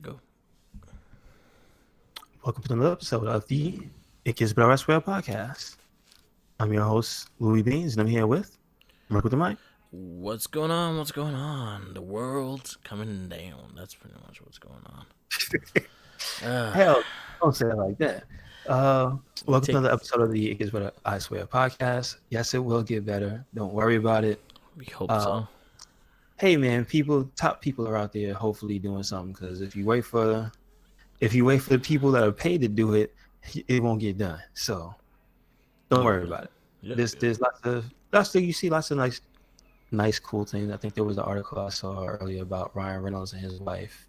Go. Welcome to another episode of the It Gets Better Elsewhere podcast. I'm your host, Louis Beans, and I'm here with Mark with the mic. What's going on? What's going on? The world's coming down. That's pretty much what's going on. Hell, don't say it like that. Welcome to Take. another episode of the It Gets Better I Swear podcast. Yes, it will get better. Don't worry about it. We hope Uh, so. hey, man, top people are out there hopefully doing something because if you wait for the people that are paid to do it, it won't get done. So don't Yep. worry about it. Yep. There's lots of you see lots of nice cool things. I think there was an article I saw earlier about Ryan Reynolds and his wife.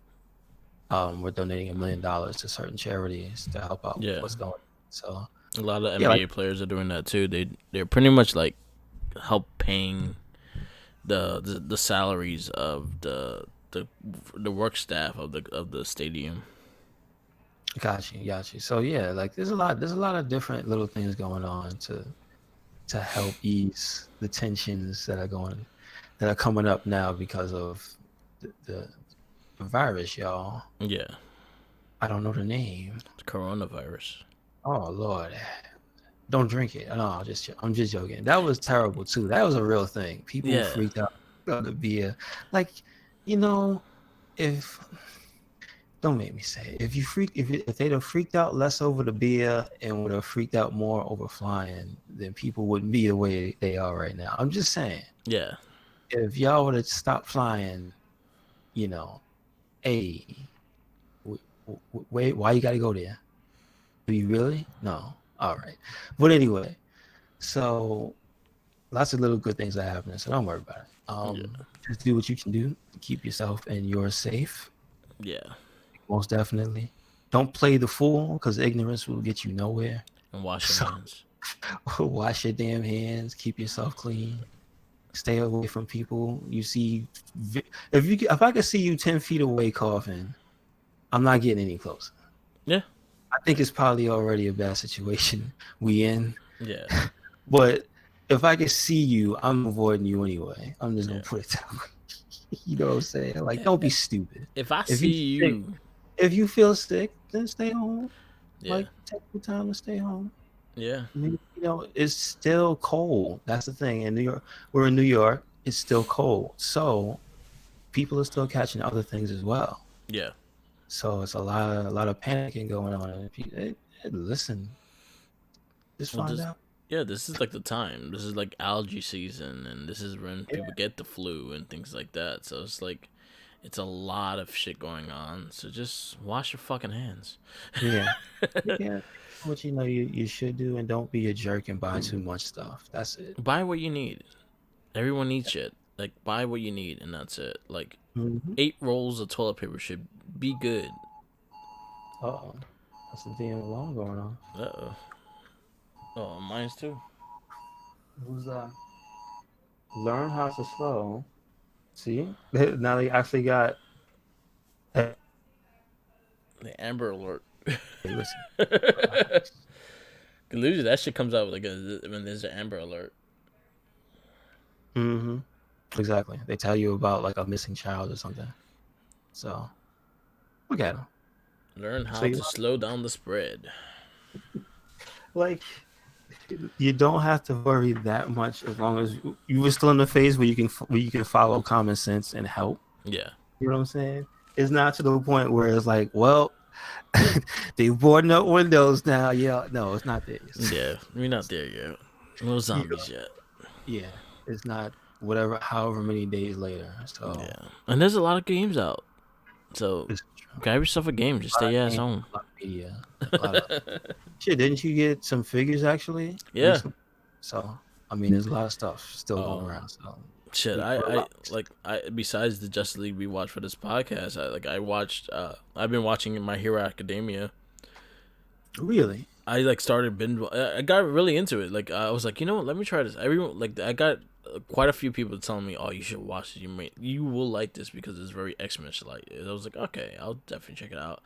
We're donating $1 million to certain charities to help out with Yeah. what's going on. So A lot of yeah, NBA players are doing that too. They're pretty much like help paying the salaries of the work staff of the stadium. got you. So yeah, like there's a lot of different little things going on to help ease the tensions that are coming up now because of the virus, y'all. Yeah. I don't know the name. Coronavirus. Oh Lord. Don't drink it. No, I'm just joking. That was terrible too. That was a real thing. People Yeah. freaked out about the beer. Like, you know, if don't make me say it. If they'd have freaked out less over the beer and would have freaked out more over flying, then people wouldn't be the way they are right now. I'm just saying. Yeah. If y'all would have stopped flying, you know, hey, wait, why you got to go there? Do you really? No. All right. But anyway, so lots of little good things are happening, so don't worry about it. Yeah. Just do what you can do to keep yourself and yours safe. Yeah. Most definitely. Don't play the fool because ignorance will get you nowhere. And wash your So hands. wash your damn hands, keep yourself clean, stay away from people you see. If I could see you 10 feet away coughing, I'm not getting any closer. Yeah. I think it's probably already a bad situation we in. Yeah. But if I can see you, I'm avoiding you anyway. I'm just gonna Yeah. put it that way. You know what I'm saying? Like, don't be stupid. If I If see you sick, you, if you feel sick, then stay home. yeah, Like, take the time to stay home. yeah, I mean, it's still cold. That's the thing. In New York, we're in New York. It's still cold, so people are still catching other things as well. yeah. So it's a lot of panicking going on. And listen, just Well, find this, out. yeah, this is like the time. This is like algae season, and this is when Yeah, people get the flu and things like that. So it's like, it's a lot of shit going on. So just wash your fucking hands. yeah. Yeah, what you should do, and don't be a jerk and buy too much stuff. That's it. Buy what you need. Everyone needs shit. Like buy what you need, and that's it. Like Mm-hmm. 8 rolls of toilet paper should be good. Oh, that's the damn alarm going on. Uh oh. Oh, mine's too. Who's that? Learn how to slow. See, now they actually got. Hey, The Amber Alert. listen. Usually that shit comes out like when there's an Amber Alert. Mm-hmm. Exactly. They tell you about like a missing child or something. So look at them. Learn So how you to slow down the spread. like you don't have to worry that much as long as you were still in the phase where you can follow common sense and help. Yeah. You know what I'm saying? It's not to the point where it's like, well, they boarding up windows now. Yeah, no, it's not this. Yeah. We're not there yet. No You know, zombies yet. yeah, it's not however many days later. So Yeah. And there's a lot of games out. So it's grab yourself a game. Just a lot stay your of ass games, home. a lot of media, a lot of shit. Didn't you get some figures actually Yeah. recently? So I mean, there's a lot of stuff still going Oh around. So shit. we put a I lot. like I besides the Justice League we watched for this podcast, I watched I've been watching My Hero Academia. Really? I like started binge. I got really into it. Like I was like, you know what? Let me try this. Everyone like I got quite a few people telling me, "Oh, you should watch this. You will like this because it's very X-Men like." I was like, okay, I'll definitely check it out.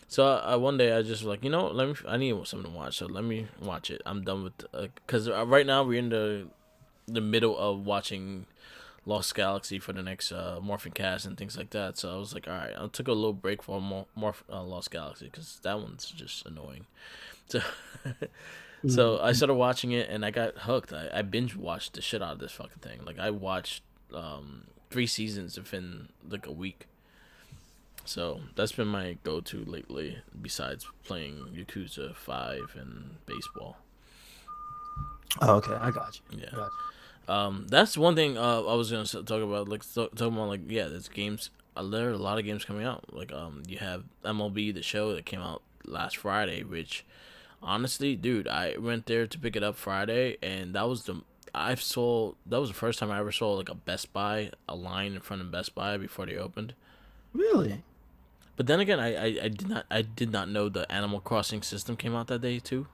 So one day I just was like, you know, what, let me. I need something to watch, so let me watch it. I'm done with because right now we're in the middle of watching Lost Galaxy for the next Morphin Cast and things like that. So I was like, all right, I took a little break for Lost Galaxy because that one's just annoying. So, so I Mm. started watching it and I got hooked. I binge watched the shit out of this fucking thing. Like I watched 3 seasons within like a week. So that's been my go-to lately. Besides playing Yakuza 5 and baseball. Oh, okay, I got you. Yeah. I got That's one thing I was gonna talk about. Like talking about like yeah, there's games. There are a lot of games coming out. Like you have MLB the Show that came out last Friday, which honestly, dude, I went there to pick it up Friday, and that was the first time I ever saw like a Best Buy, a line in front of Best Buy before they opened. you. Really? But then again, I did not know the Animal Crossing system came out that day too.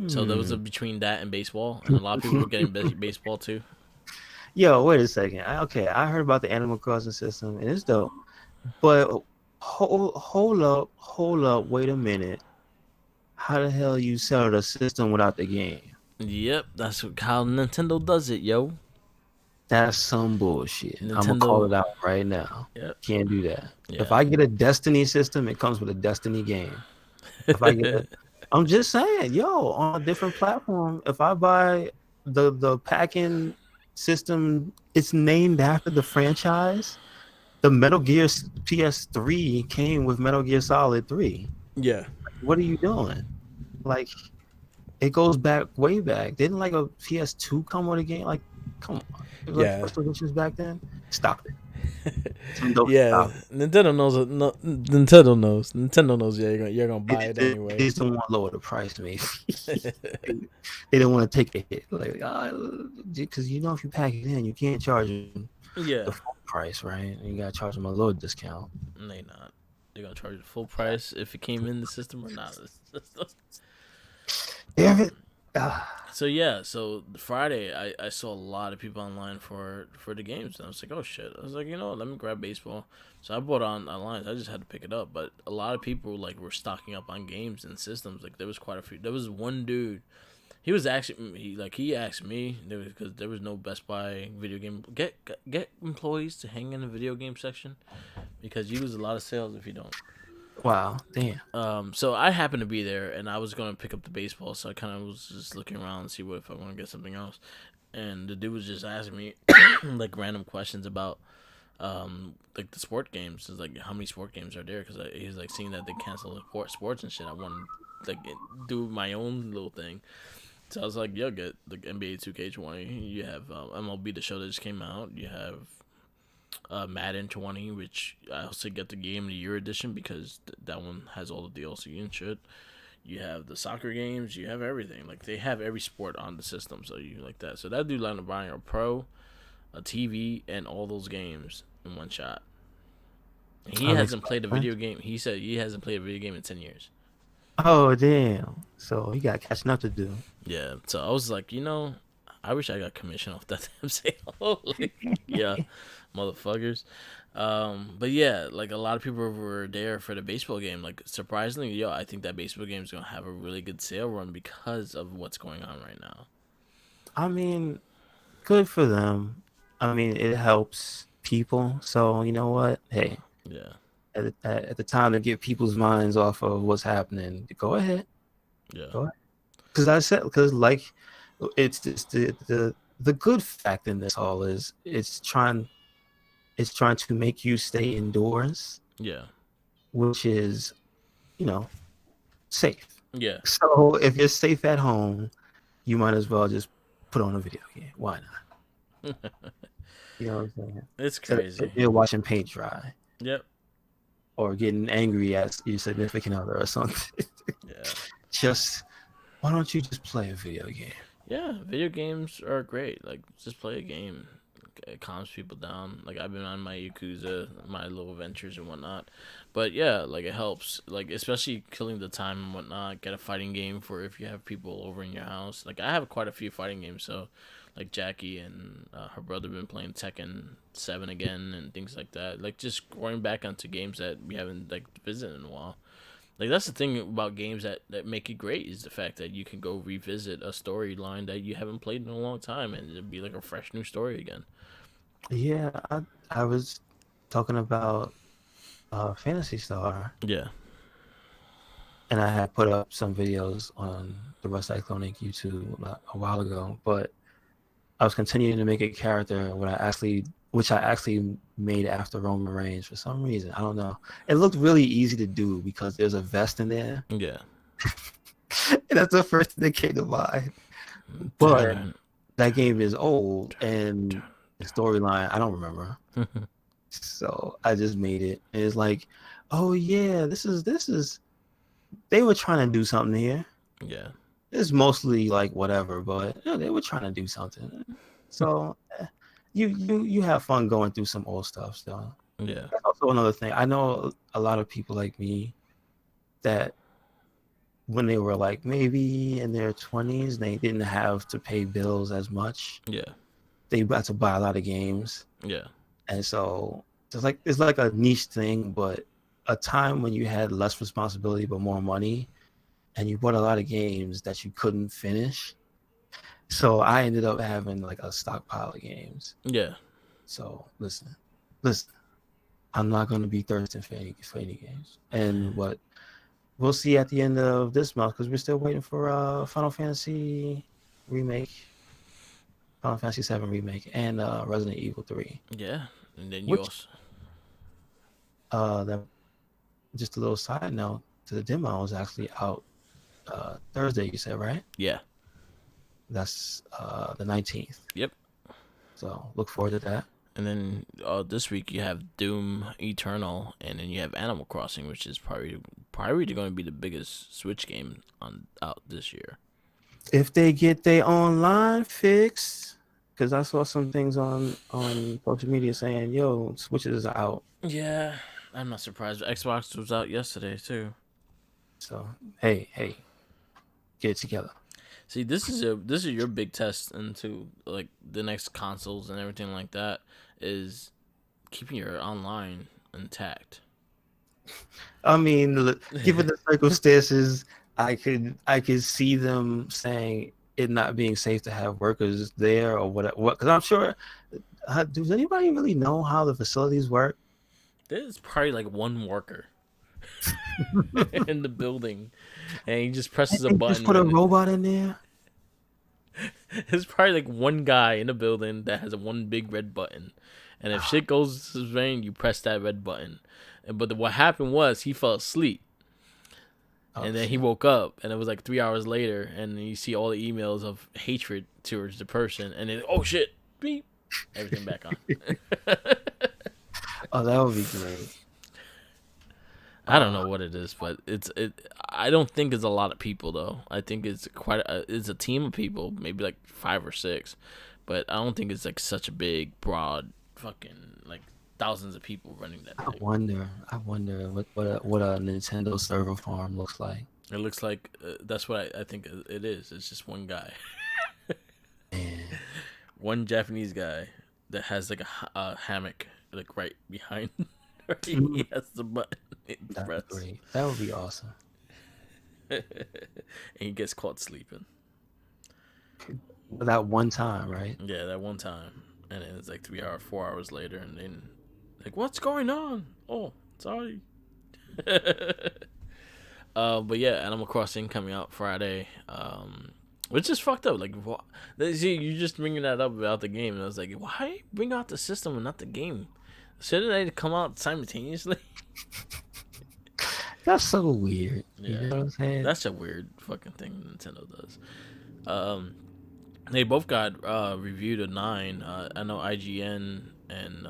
So there was a Mm. between that and baseball, and a lot of people were getting baseball too. Yo, wait a second. Okay, I heard about the Animal Crossing system, and it's dope. But hold up, wait a minute. How the hell you sell the system without the game? Yep, that's how Nintendo does it, yo. That's some bullshit. I'm gonna call Nintendo. it out right now. Yep. Can't do that. If Yeah. I get a Destiny system, it comes with a Destiny game. If I get a, I'm just saying, yo, on a different platform, if I buy the packing system, it's named after the franchise. The Metal Gear PS3 came with Metal Gear Solid 3. Yeah. What are you doing? Like, it goes back way back. Didn't like a PS2 come with a game? Like, come on. It was like Yeah. first editions back then. Stop it. Nintendo, Yeah. stop Nintendo knows. No, Nintendo knows. Nintendo knows. Yeah, you're gonna it. buy it They anyway. just don't want to lower the price, maybe. They don't want to take a hit. Like, because if you pack it in, you can't charge them the Yeah. full price, right? You gotta charge them a little discount. They not. They're gonna charge the full price if it came in the system or not. Damn it. So yeah, so Friday I saw a lot of people online for the games, and I was like, oh shit. I was like, you know what, let me grab baseball. So I bought online. I just had to pick it up, but a lot of people like were stocking up on games and systems. Like there was quite a few. There was one dude. He was actually he asked me because there was no Best Buy video game. Get employees to hang in the video game section because you lose a lot of sales if you don't. Wow. Damn. So I happened to be there, and I was gonna pick up the baseball. So I kind of was just looking around and see what if I want to get something else. And the dude was just asking me like random questions about like the sport games. It's like how many sport games are there? Because he's like seeing that they cancel the sports and shit. I want to like do my own little thing. So I was like, yo, get the NBA 2K20. You have MLB the Show that just came out. You have Madden 20, which I also get the Game of the Year edition because that one has all the DLC and shit. You have the soccer games. You have everything. Like they have every sport on the system, so you like that. So that dude landed up buying a Pro, a TV, and all those games in one shot. And he That makes hasn't played a sense. video game. He said he hasn't played a video game in 10 years. Oh, damn. So you got catching up to do. Yeah. So I was like, I wish I got commission off that damn sale. Like, yeah, motherfuckers. But yeah, like a lot of people were there for the baseball game. Like surprisingly, yo, I think that baseball game is gonna have a really good sale run because of what's going on right now. I mean, good for them. I mean, it helps people. So you know what? Hey, Yeah, at the time to get people's minds off of what's happening, go ahead. yeah, Go ahead. Because like it's just the good fact in this all is it's trying to make you stay indoors, yeah, which is, you know, safe. yeah. So if you're safe at home, you might as well just put on a video game. Why not? You know what I'm saying? It's So crazy. you're watching paint dry Yep. or getting angry at your significant other or something. Yeah. Just why don't you just play a video game? Yeah, video games are great. Like, just play a game. It calms people down. Like, I've been on my Yakuza, my little adventures and whatnot. But yeah, like, it helps. Like, especially killing the time and whatnot. Get a fighting game for if you have people over in your house. Like, I have quite a few fighting games, so. Like, Jackie and her brother been playing Tekken 7 again and things like that. Like, just going back onto games that we haven't, like, visited in a while. Like that's the thing about games that make it great is the fact that you can go revisit a storyline that you haven't played in a long time and it'd be like a fresh new story again. Yeah, I was talking about Fantasy Star, Yeah, and I had put up some videos on the Cyclone YouTube a while ago, but I was continuing to make a character which I actually made after Roman Reigns for some reason. I don't know. It looked really easy to do because there's a vest in there, yeah. and that's the first thing that came to mind. But Dun, that dun, game is old, dun, and the storyline I don't remember. dun. So I just made it. And it's like, oh yeah, this is they were trying to do something here. Yeah, It's mostly like whatever, but they were trying to do something. So you have fun going through some old stuff. So yeah, that's also another thing. I know a lot of people like me that when they were like maybe in their 20s, they didn't have to pay bills as much. yeah, They got to buy a lot of games, yeah, and so it's like a niche thing, but a time when you had less responsibility but more money, and you bought a lot of games that you couldn't finish. So I ended up having like a stockpile of games. yeah. So listen. I'm not going to be thirsting for any games. And what we'll see at the end of this month because we're still waiting for Final Fantasy remake, Final Fantasy 7 remake, and Resident Evil 3. Yeah. And then you Which also, that just a little side note to the demo is actually out Thursday. You said right? yeah, That's the 19th. yep. So look forward to that. And then this week you have Doom Eternal, and then you have Animal Crossing, which is probably going to be the biggest Switch game on out this year. If they get their online fixed, because I saw some things on social media saying, "Yo, Switches are out." Yeah, I'm not surprised. Xbox was out yesterday too. So hey, get it together. See, this is your big test into like the next consoles and everything like that is keeping your online intact. I mean, given the circumstances, I could see them saying it not being safe to have workers there or what because I'm sure. Does anybody really know how the facilities work? There's probably like one worker in the building, and he just presses a They just button put a when robot in there. there's probably like one guy in the building that has a one big red button, and if shit goes to rain, you press that red button. But what happened was he fell asleep, Oh and then he shit! woke up, and it was like 3 hours later, and you see all the emails of hatred towards the person, and then oh shit, beep, everything back on. Oh, that would be great. I don't Uh, know what it is, but it. I don't think it's a lot of people though. I think it's a team of people, maybe like 5 or 6, but I don't think it's like such a big, broad, fucking like thousands of people running that I thing. wonder. I wonder what a Nintendo server farm looks like. It looks like that's what I think it is. It's just one guy, Man, one Japanese guy that has like a hammock like right behind. Where mm, he has the button to that'd be press, great. That would be awesome. and he gets caught sleeping. That one time, right? Yeah, that one time, and then it's like 3 hours, 4 hours later, and then like, what's going on? Oh, sorry. But yeah, Animal Crossing coming out Friday. Which is fucked up. Like, see, you just bringing that up about the game, and I was like, why bring out the system and not the game? Shouldn't they come out simultaneously? That's so weird. You Yeah, know what I'm saying? that's a weird fucking thing Nintendo does. Um, They both got reviewed a 9. I know IGN and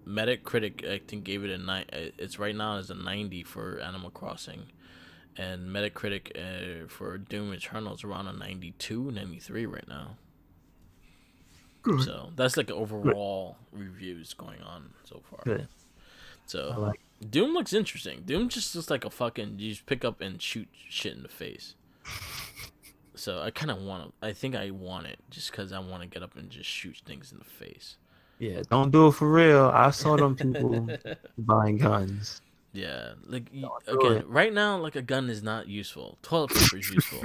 Metacritic I think gave it a 9. It's right now is a 90 for Animal Crossing, and Metacritic for Doom Eternal is around a 92, 93 right now. Good. So that's like Good. overall reviews going on so far. Good. I So like. Doom looks interesting. Doom just looks like a fucking you just pick up and shoot shit in the face. So I kind of want to. I think I want it just because I want to get up and just shoot things in the face. Yeah, don't do it for real. I saw them people buying guns. Yeah, like Don't do again, it. right now, like a gun is not useful. Toilet paper is useful.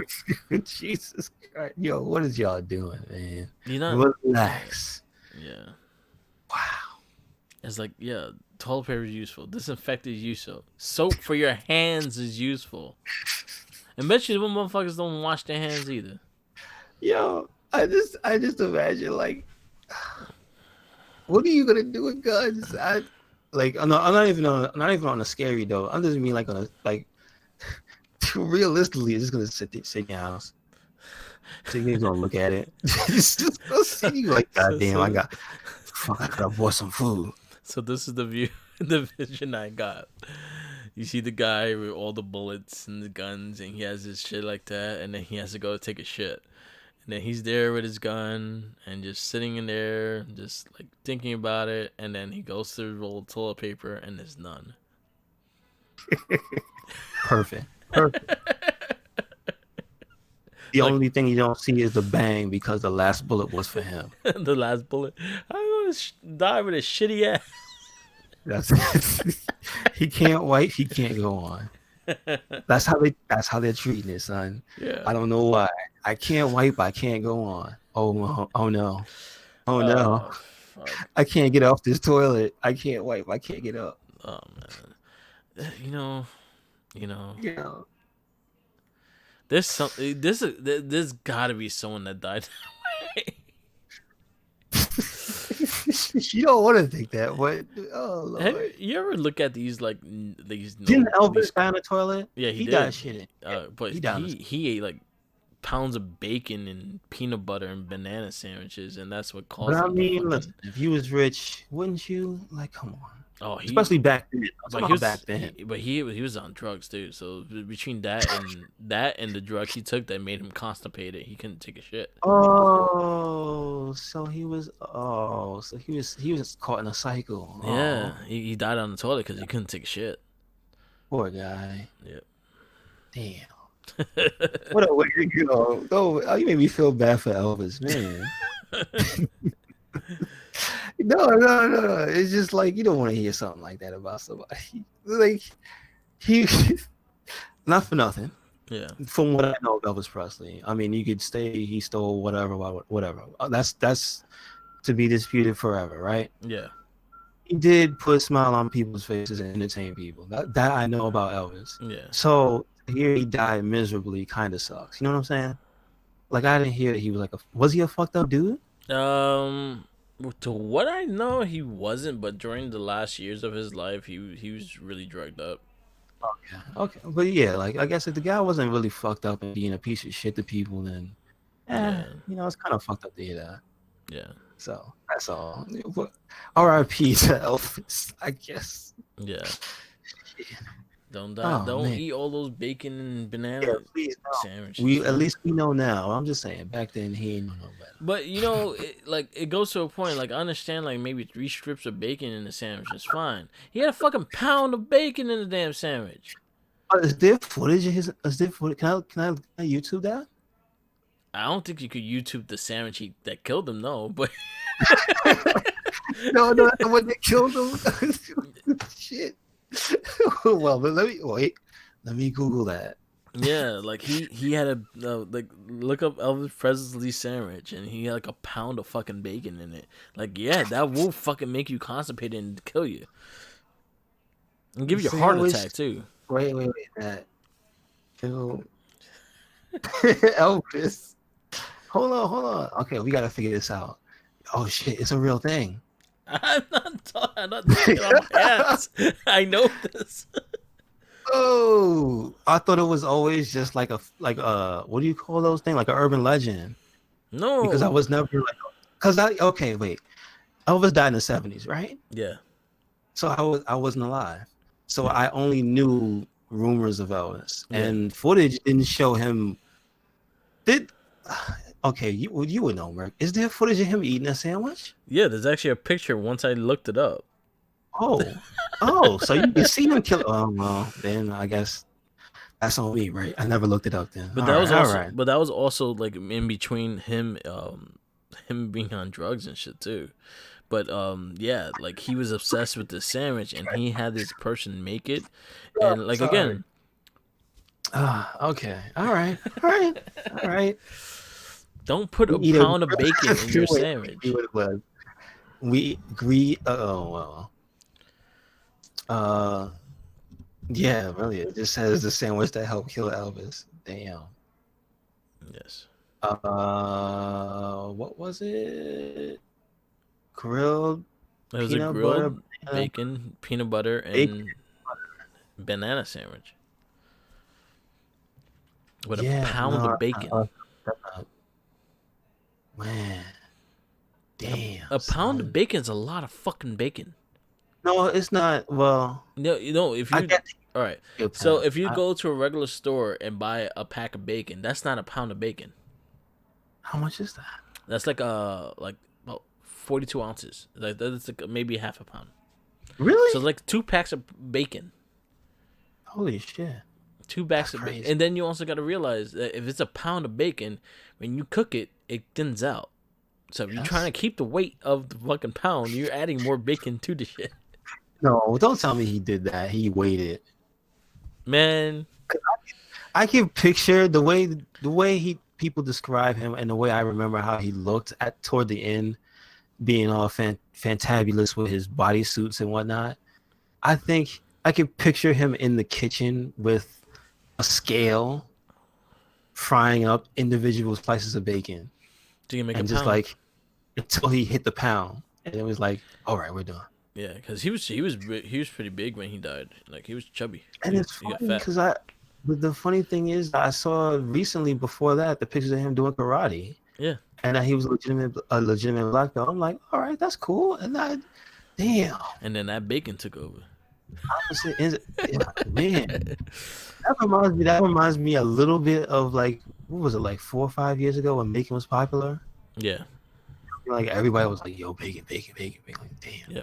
Jesus Christ. Yo, what is y'all doing, man? You're not. Relax. Yeah. Wow. It's like, yeah, toilet paper is useful. Disinfectant is useful. Soap for your hands is useful. And bet you the motherfuckers don't wash their hands either. Yo, I just imagine like, what are you gonna do with guns? I'm not even on a scary though. I'm just mean like on a like realistically, it's just gonna sit in your house. So you're gonna look at it. Just go sit. You like, God so, damn, so, I could have bought some food. so this is the view, the vision I got. You see the guy with all the bullets and the guns, and he has his shit like that, and then he has to go take a shit. And then he's there with his gun and just sitting in there, just like thinking about it. And then he goes to roll of toilet paper, and there's none. Perfect. Perfect. The Like only thing you don't see is the bang because the last bullet was for him. the last bullet. I'm gonna die with a shitty ass. That's he can't wipe. He can't go on. That's how they're treating it, son. Yeah. I don't know why. I can't wipe. I can't go on. Oh no. Oh no. Fuck. I can't get off this toilet. I can't wipe. I can't get up. Oh man. You know. Yeah. There's some. There's gotta be someone that died that way. You don't want to think that, but oh Lord. You ever look at these like these? Didn't Elvis these, die in the toilet? yeah, he did. died shitting. But he died. he ate like pounds of bacon and peanut butter and banana sandwiches, and that's what caused. But I him mean, to listen, if you was rich, wouldn't you? Like, come on. Oh, Especially back then. But he was back then. he was on drugs too. So between that and the drugs he took that made him constipated, he couldn't take a shit. So he was caught in a cycle. Yeah, he died on the toilet because he couldn't take a shit. Poor guy. Yep. Damn. What a way to go. Oh, you made me feel bad for Elvis, man. No. It's just like you don't want to hear something like that about somebody. Like he, not for nothing. Yeah. From what I know of Elvis Presley, I mean, you could say he stole whatever. That's to be disputed forever, right? Yeah. He did put a smile on people's faces and entertain people. That I know about Elvis. Yeah. So here he died miserably kind of sucks. You know what I'm saying? Like I didn't hear that he was was he a fucked up dude? To what I know, he wasn't. But during the last years of his life, he was really drugged up. Okay, but yeah, like I guess if the guy wasn't really fucked up and being a piece of shit to people, then it's kind of fucked up to hear that. Yeah. So that's all. R.I.P. to Elvis, I guess. Yeah. Don't die. Don't eat all those bacon and banana sandwiches. At least we know now. I'm just saying. Back then, he ain't know no better. But it goes to a point. Like I understand, like maybe 3 strips of bacon in the sandwich is fine. He had a fucking pound of bacon in the damn sandwich. Is there footage of his? Is there footage? Can I YouTube that? I don't think you could YouTube the sandwich that killed him. No, but no, that's the one that killed him. Shit. Well, but let me Google that. Yeah, like he had a like look up Elvis Presley sandwich, and he had like a pound of fucking bacon in it. Like, yeah, that will fucking make you constipated and kill you, and give you a heart attack too. Wait, that Elvis. Hold on. Okay, we gotta figure this out. Oh shit, it's a real thing. I'm not taking off hats. I know this. Oh, I thought it was always just like a what do you call those things? Like an urban legend. No, because I was never wait. Elvis died in the 70s, right? Yeah. So I wasn't alive. So I only knew rumors of Elvis, and footage didn't show him. You would know, Merc. Is there footage of him eating a sandwich? Yeah, there's actually a picture once I looked it up. So you can see him kill. Oh well, then I guess that's on me, right? I never looked it up then. But that was also like in between him being on drugs and shit too. But yeah, like he was obsessed with the sandwich, and he had this person make it, and like again. Okay. All right. Don't put a pound of bacon in your sandwich. We agree. Oh well. Uh, yeah, really. It just says the sandwich that helped kill Elvis. Damn. Yes. What was it? Grilled It was a peanut butter grilled banana bacon, peanut butter, bacon. and banana sandwich with a Yeah, pound no, of bacon. man, damn, A pound of son. bacon is a lot of fucking bacon. No, it's not. Well, No, you know, if I you, get all right. your So pound. if you go to a regular store and buy a pack of bacon, that's not a pound of bacon. How much is that? That's like about 42 ounces. Like that's like maybe half a pound. So Really? like two packs of bacon, Holy shit. two That's bags of bacon, crazy. and then you also got to realize that if it's a pound of bacon, when you cook it, it thins out. So if you're trying Yes. to keep the weight of the fucking pound, you're adding more bacon to the shit. No, don't tell me he did that. He waited. Man, I can picture the way he people describe him and the way I remember how he looked at toward the end, being all fantabulous with his bodysuits and whatnot. I think I can picture him in the kitchen with a scale, frying up individual slices of bacon, so you can make a and just pound. like until he hit the pound, and it was like, all right, we're done. Yeah, because he was pretty big when he died. Like he was chubby. And it's He got funny fat. because the funny thing is, I saw recently before that the pictures of him doing karate, Yeah, and that he was a legitimate black belt. I'm like, all right, that's cool. And damn, and then that bacon took over. opposite is, yeah, man. That reminds me a little bit of like what was it, like 4 or 5 years ago when bacon was popular? Yeah, Like everybody was like, "Yo, bacon, bacon, bacon, bacon." Like, damn, yeah.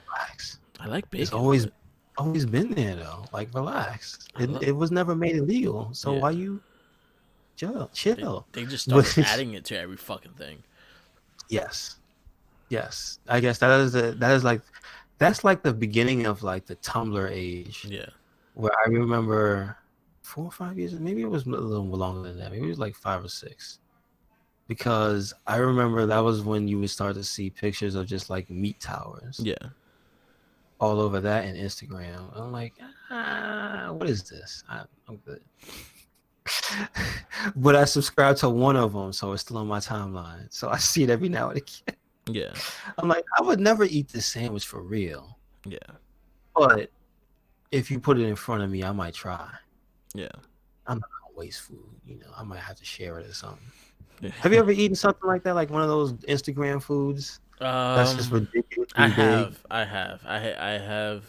relax. I like It's bacon, always but always been there though. Like, relax. I It love. it was never made illegal, so Yeah, why you chill, they chill. they just But started adding it to every fucking thing. yes, yes. I guess that's like the beginning of like the Tumblr age, Yeah, where I remember 4 or 5 years, maybe it was a little longer than that. Maybe it was like 5 or 6. Because I remember that was when you would start to see pictures of just like meat towers yeah. all over that and Instagram. I'm like, what is this? I'm good. But I subscribe to one of them, so it's still on my timeline. So I see it every now and again. Yeah, I'm like, I would never eat this sandwich for real, yeah, but if you put it in front of me, I might try. yeah. I'm not gonna waste food. I might have to share it or something. Yeah. Have you ever eaten something like that, like one of those Instagram foods that's just I ridiculously big? have, I have, I have.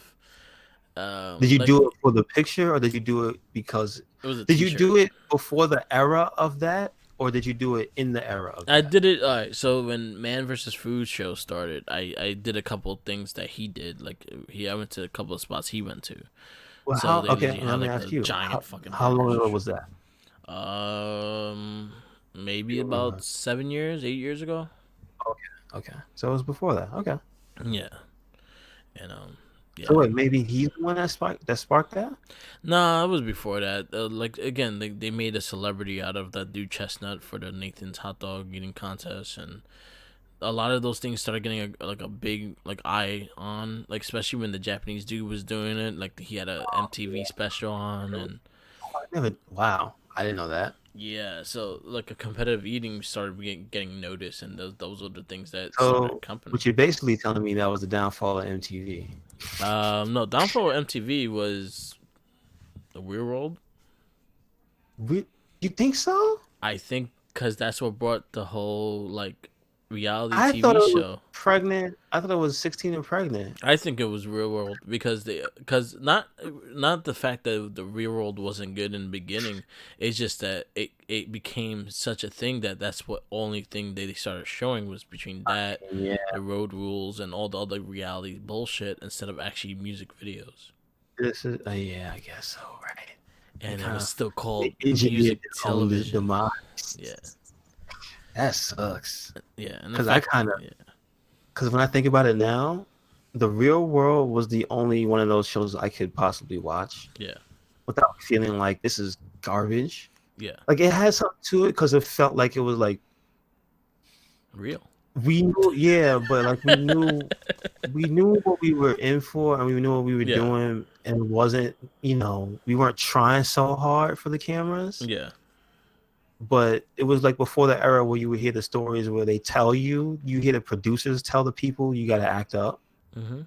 Did you do Like it for the picture, or did you do it because? it was a Did you T-shirt. do it before the era of that, or did you do it in the era of I that? did it. So when Man versus Food show started, I did a couple of things that he did. Like I went to a couple of spots he went to. Well, So how? they Okay, usually let had me like ask the you. giant How fucking how long burgers and ago shit. was that? Maybe You about remember? 7 years, 8 years ago. Okay, okay. So it was before that. Okay. Yeah, and So yeah. wait, maybe he's the one that sparked that. Nah, it was before that. Like again, they made a celebrity out of that dude Chestnut for the Nathan's hot dog eating contest, and a lot of those things started getting like a big like eye on, like especially when the Japanese dude was doing it. Like he had a MTV special on, and I never. Wow, I didn't know that. yeah, so like a competitive eating started getting noticed, and those were the things that started a So company. what you're basically telling me that was the downfall of MTV. No, downfall of MTV was the Real World. We, you think so? I think because that's what brought the whole like reality I thought TV it was show. pregnant. I thought it was 16 and pregnant. I think it was Real World because not the fact that the Real World wasn't good in the beginning. It's just that it became such a thing that that's what only thing they started showing was between that, Yeah, the Road Rules, and all the other reality bullshit instead of actually music videos. this is. Yeah, I guess so. Right. They And it kind was of still they called engineered music their own television. Yeah, demise. That sucks. yeah, and the Cause I fact, kind of, yeah, cause when I think about it now, The Real World was the only one of those shows I could possibly watch yeah, without feeling like this is garbage. yeah, Like it had something to it because it felt like it was like real. we knew, yeah, but like we knew what we were in for, and we knew what we were Yeah, doing, and it wasn't, we weren't trying so hard for the cameras. yeah, But it was like before the era where you would hear the stories where they tell you hear the producers tell the people you got to act up. mm-hmm.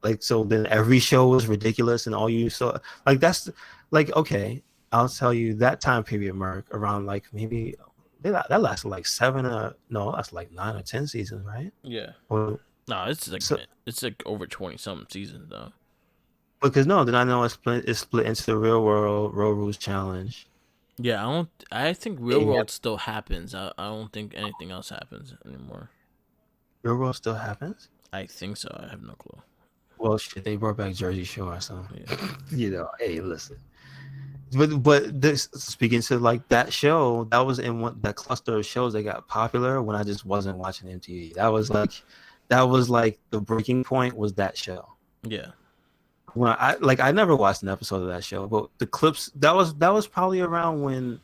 Like, so then every show was ridiculous, and all you saw, like, that's like, okay, I'll tell you that time period, Mark, around like maybe that lasted like seven, no, that's like 9 or 10 seasons, right? Yeah. Or No, so, it's like over 20 something seasons though. because no, then I know it's split into the real world, Road Rules Challenge. Yeah, I don't. I think Real They have World still happens. I don't think anything else happens anymore. Real World still happens. I think so. I have no clue. Well, shit, they brought back Jersey Shore, so Yeah. hey, listen. But this, speaking to like that show, that was in one that cluster of shows that got popular when I just wasn't watching MTV. That was like the breaking point was that show. Yeah. When I never watched an episode of that show, but the clips that was probably around when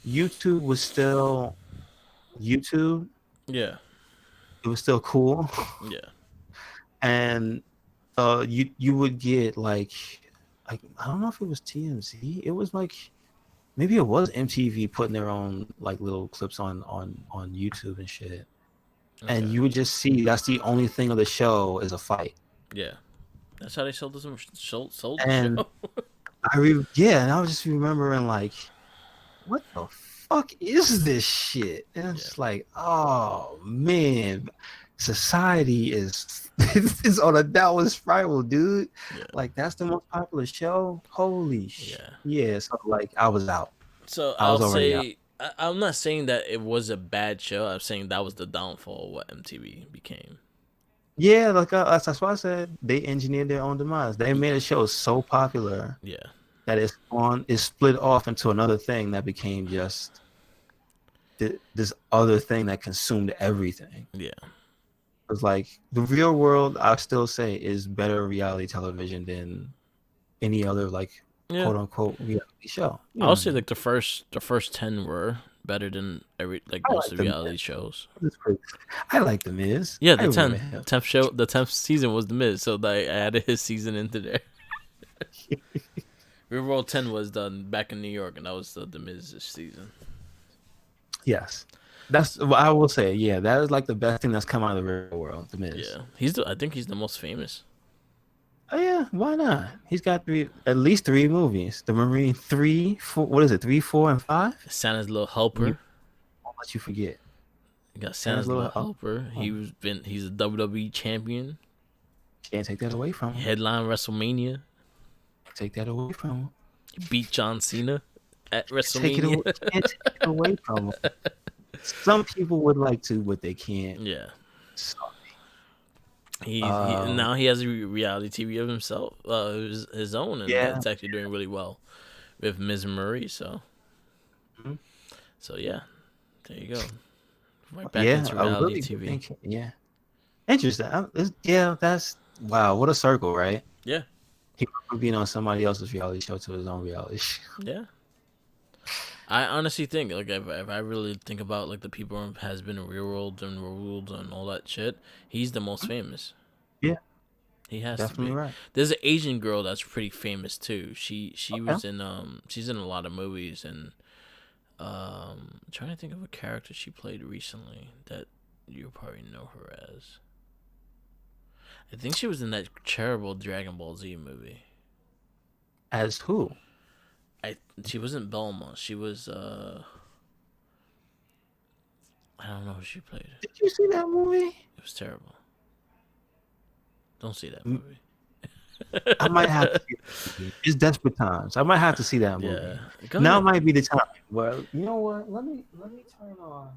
YouTube was still YouTube. Yeah. It was still cool, Yeah. and you would get like I don't know if it was TMZ. It was like maybe it was MTV putting their own like little clips on YouTube and shit. And Okay. you would just see that's the only thing of the show is a fight. Yeah. That's how they sold the And show. yeah, and I was just remembering like, what the fuck is this shit? And it's Yeah. just like, oh man, society is is on a downward spiral, dude. Yeah. Like that's the most popular show. Holy Yeah. yeah. So like I was out. So I I'll was already out. say I'm not saying that it was a bad show. I'm saying that was the downfall of what MTV became. Yeah, like that's why I said they engineered their own demise. They made a show so popular Yeah. that it's split off into another thing that became just this other thing that consumed everything. Yeah. It's like the real world, I still say, is better reality television than any other like Yeah. quote unquote reality show. You know I'll what I say mean? like the first 10 were better than every like I most like of the the Miz. reality shows. It's crazy. I like the Miz. Yeah, I the remember 10th him. 10th show, the 10th season was the Miz, so I added his season into there. Real World 10 was done back in New York, and that was the Miz's season. Yes, that's what I will say. Yeah, that is like the best thing that's come out of the real world. The Miz. Yeah, I think he's the most famous. Oh yeah, why not? He's got at least three movies. The Marine, three, four. What is it? 3, 4, and 5. Santa's little You helper. won't let you forget. You got Santa's Santa's little little helper. oh, He's a WWE champion. can't take that away from him. Headline WrestleMania. Take that away from him. He beat John Cena at Take it away. WrestleMania. Can't take it away from him. Some people would like to, but they can't. Yeah. Sorry. He now he has a reality TV of himself, his own, and Yeah. it's actually doing really well with Ms. Murray. Mhm. So yeah, there you go. Right back Yeah. into I reality really TV. think. Yeah. Interesting. Yeah. That's wow. What a circle, right? Yeah, He went from being on somebody else's reality show to his own reality show. yeah. I honestly think like if I really think about like the people who has been in Real World and Ruled and all that shit, he's the most famous. Yeah. He has to Definitely be. right. There's an Asian girl that's pretty famous too. She Okay. was in she's in a lot of movies and I'm trying to think of a character she played recently that you probably know her as. I think she was in that terrible Dragon Ball Z movie. As who? She wasn't Belma. She was I don't know who she played. Did you see that movie? It was terrible. Don't see that Mm, movie. I might have to see that movie. It's Desperate Times. I might have to see that Yeah. movie. Go Now ahead. might be the time. Well, you know what? Let me turn on.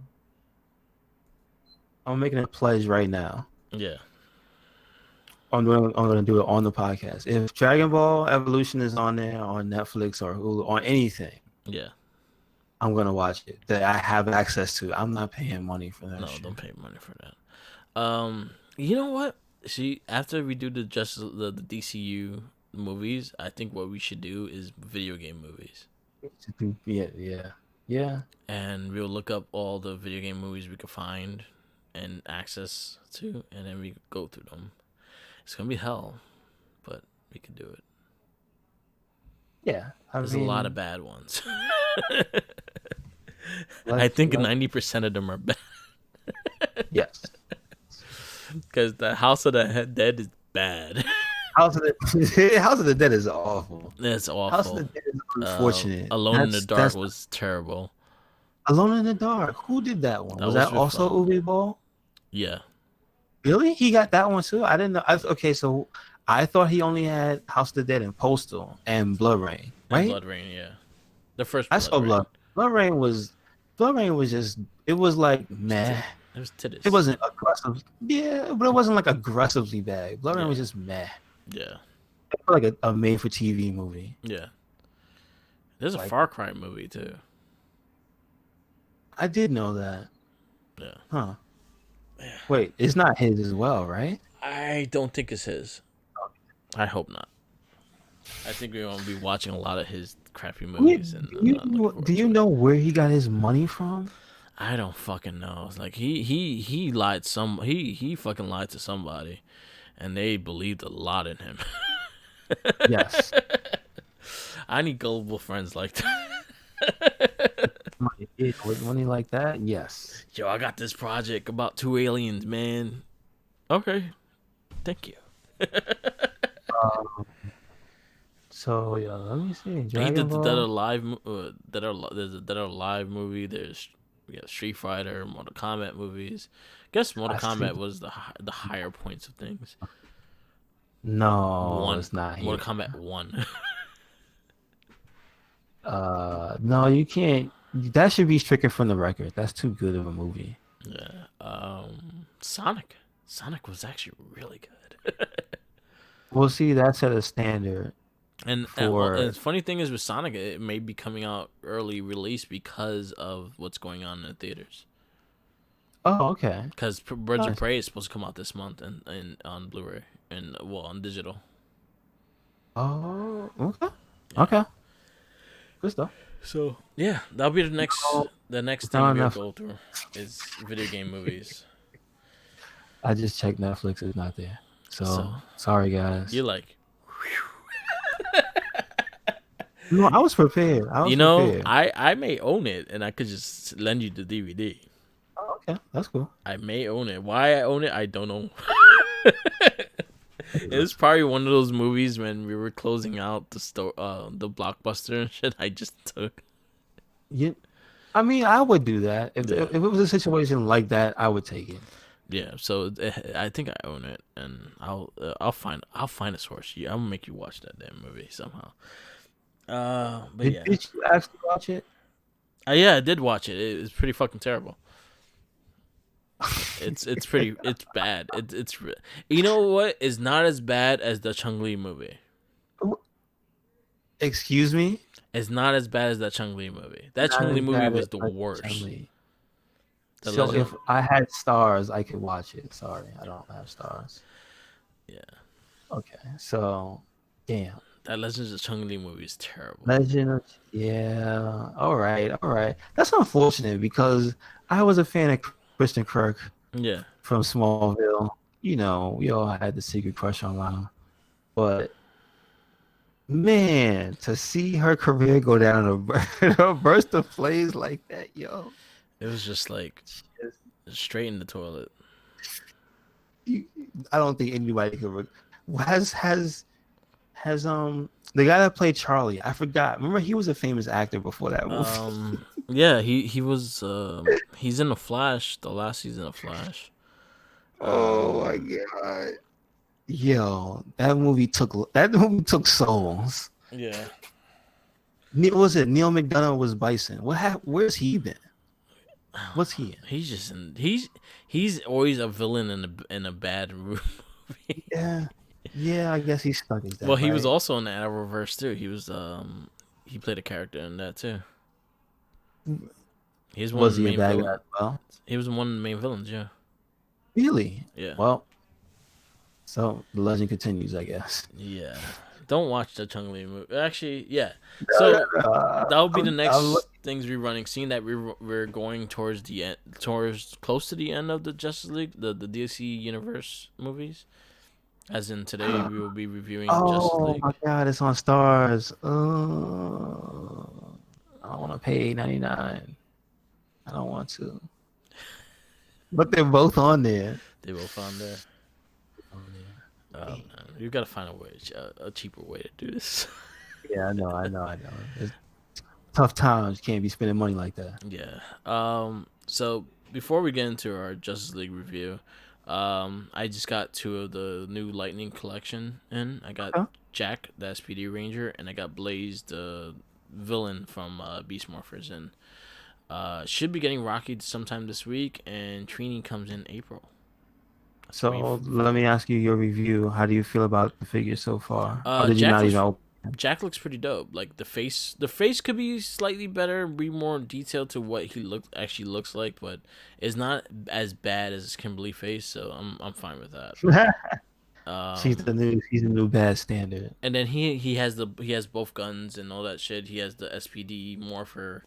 I'm making a pledge right now. Yeah. I'm gonna do it on the podcast. If Dragon Ball Evolution is on there on Netflix or Hulu on anything, Yeah. I'm gonna watch it. That I have access to. I'm not paying money for that No, shit. don't pay money for that. You know what? See, after we do the DCU movies, I think what we should do is video game movies, Yeah, yeah, yeah. and we'll look up all the video game movies we could find, and access to, and then we could go through them. It's gonna be hell, but we could do it. Yeah, I There's a lot of mean, bad ones. I let's think let 90% of them are bad yes. because the House of the Dead is bad. House of the House of the Dead is awful. That's House of the awful. Dead is unfortunate. Alone in the Dark That's was terrible. Alone in the Dark. Who did that one? That Was was that with also Uwe Ball? yeah, Really? He got that one too? I didn't know. Okay, so I thought he only had House of the Dead and Postal and Blood Rain, and right? Blood Rain. Yeah, the first I Blood saw Rain. Blood Rain was just it was like meh. It was It titties. wasn't aggressive. Yeah, but it wasn't like aggressively bad. Blood Rain Yeah, was just meh. yeah, It felt like a made for TV movie. yeah. There's a Like Far Cry movie too. I did know that. Yeah. Huh. Wait, it's not his as well, right? I don't think it's his. I hope not. I think we're gonna be watching a lot of his crappy movies, and I'm not looking Do forward you to it. know where he got his money from? I don't fucking know. It's like he lied he fucking lied to somebody, and they believed a lot in him. Yes. I need gullible friends like that. With money like that? Yes. Yo, I got this project about two aliens, man. Okay, thank you. Um, so yeah, let me see. He Dragon did the Dead or Ball. Alive. There's a Dead or Alive movie. There's Street Fighter, Mortal Kombat movies. Guess Mortal I see. Kombat was the higher points of things. No, One it's not here. Mortal Kombat one. No, you can't. That should be stricken from the record. That's too good of a movie. Yeah. Sonic. Sonic was actually really good. Well, see, that set a standard And for. the funny thing is with Sonic, it may be coming out early release because of what's going on in the theaters. Oh, okay. Because Birds of Nice. Prey is supposed to come out this month and on Blu-ray and well on digital. Oh, okay. Yeah. Okay. Good stuff. So yeah, that'll be No, the next it's not thing we'll enough. go through is video game movies. I just checked Netflix. It's not there. So So sorry, guys. you're like, No, I was prepared. I was prepared. I may own it and I could just lend you the DVD. Oh, okay, that's cool. I may own it. Why I own it, I don't know. It was probably one of those movies when we were closing out the blockbuster and shit. I just took. You, I mean, I would do that Yeah, if it was a situation like that. I would take it. yeah. So I think I own it, and I'll find a source. Yeah, I'm gonna make you watch that damn movie somehow. But yeah, Did you actually watch it? yeah, I did watch it. It's pretty fucking terrible. It's bad. You know what? It's not as bad as the Chung Li movie. Excuse me. It's not as bad as that Chung Li movie. That Not Chung Li as movie bad was as the like worst. Chun-Li. The So Legend. if I had stars, I could watch it. Sorry, I don't have stars. Yeah, Okay, so damn. that Legends of Chung Li movie is terrible. Legend of yeah. All right, all right. That's unfortunate because I was a fan of Kristen Kirk Yeah, from Smallville. You know, we all had the secret crush on her. But man, to see her career go down a burst of flames like that, yo. it was just like straight in the toilet. You, I don't think anybody could. Has the guy that played Charlie? I forgot. Remember, he was a famous actor before that movie. Yeah, he was he's in the Flash, the last season of Flash. Oh my god. Yo, that movie took souls. Yeah. Was it Neil McDonough was Bison? Where's he been? What's he in? He's just he's always a villain in a bad movie. Yeah. Yeah, I guess he's stuck as that. Well, he was Right? also in the Arrowverse too. He played a character in that too. He's one of Was the he a main bad guy villains. as well? He was one of the main villains, yeah. Really? Yeah. Well, so the legend continues, I guess. Yeah. Don't watch the Chung Li movie. Actually, yeah. So that would be the I'm next things rerunning, seeing that we're going towards the end, towards close to the end of the Justice League, the DC universe movies. As in today, we will be reviewing Justice Oh my League. God, it's on Stars. I don't want to pay 8.99. I don't want to, but they're both on there. They both on there. On there. Oh Wait. man, you gotta find a cheaper way to do this. Yeah, I know. It's tough times. You can't be spending money like that. Yeah. So before we get into our Justice League review, I just got two of the new Lightning collection in. I got Okay. Jack, the SPD Ranger, and I got Blaze, the villain from Beast Morphers. And should be getting Rocky sometime this week, and Trini comes in April. So So let me ask you your review. How do you feel about the figure so far? Or did you Jack not even looks open? Jack looks pretty dope. Like the face could be slightly better, be more detailed to what he actually looks like, but it's not as bad as Kimberly face, so I'm fine with that. Um, She's the new bad standard. and then he has both guns and all that shit. He has the SPD morpher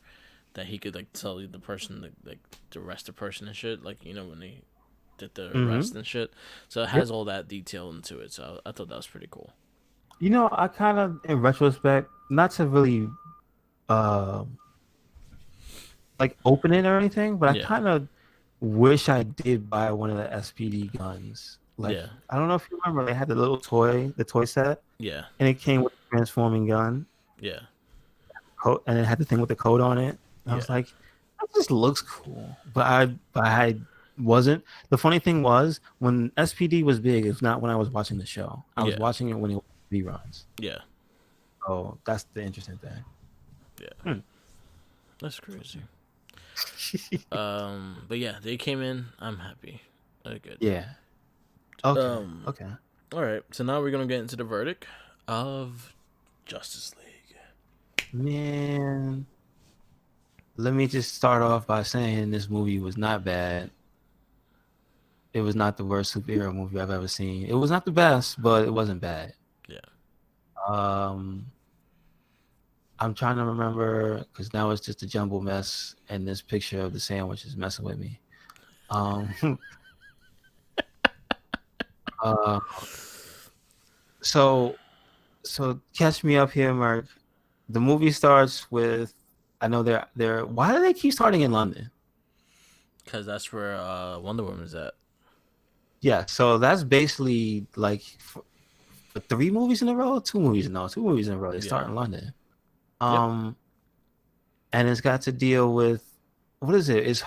that he could like tell the person like to arrest the person and shit. Like when they did the Mm-hmm. arrest and shit. So it Yep. has all that detail into it. So I thought that was pretty cool. I kind of, in retrospect, not to really uh, like open it or anything, but I Yeah, kind of wish I did buy one of the SPD guns. Like, yeah, I don't know if you remember, they had the toy set, yeah, and it came with a transforming gun, yeah, and it had the thing with the code on it. And I yeah, was like, that just looks cool. But I wasn't. The funny thing was, when SPD was big, it's not when I was watching the show. I was yeah, watching it when it was reruns. yeah, So that's the interesting thing. yeah. Hmm. That's crazy. But yeah, they came in. I'm happy. They're good. Yeah. Okay. Um, Okay. all right. So now we're gonna get into the verdict of Justice League. Man, let me just start off by saying this movie was not bad. It was not the worst superhero movie I've ever seen. It was not the best, but it wasn't bad. Yeah, Um, I'm trying to remember because now it's just a jumble mess, and this picture of the sandwich is messing with me. Um, uh, so so catch me up here, Mark. The movie starts with, I know they're. Why do they keep starting in London? because that's where Wonder Woman's at. Yeah, so that's basically like for 3 movies in a row, 2 movies, no, 2 movies in a row. They Yeah. start in London. Yep. Um, and it's got to deal with, what is it? Is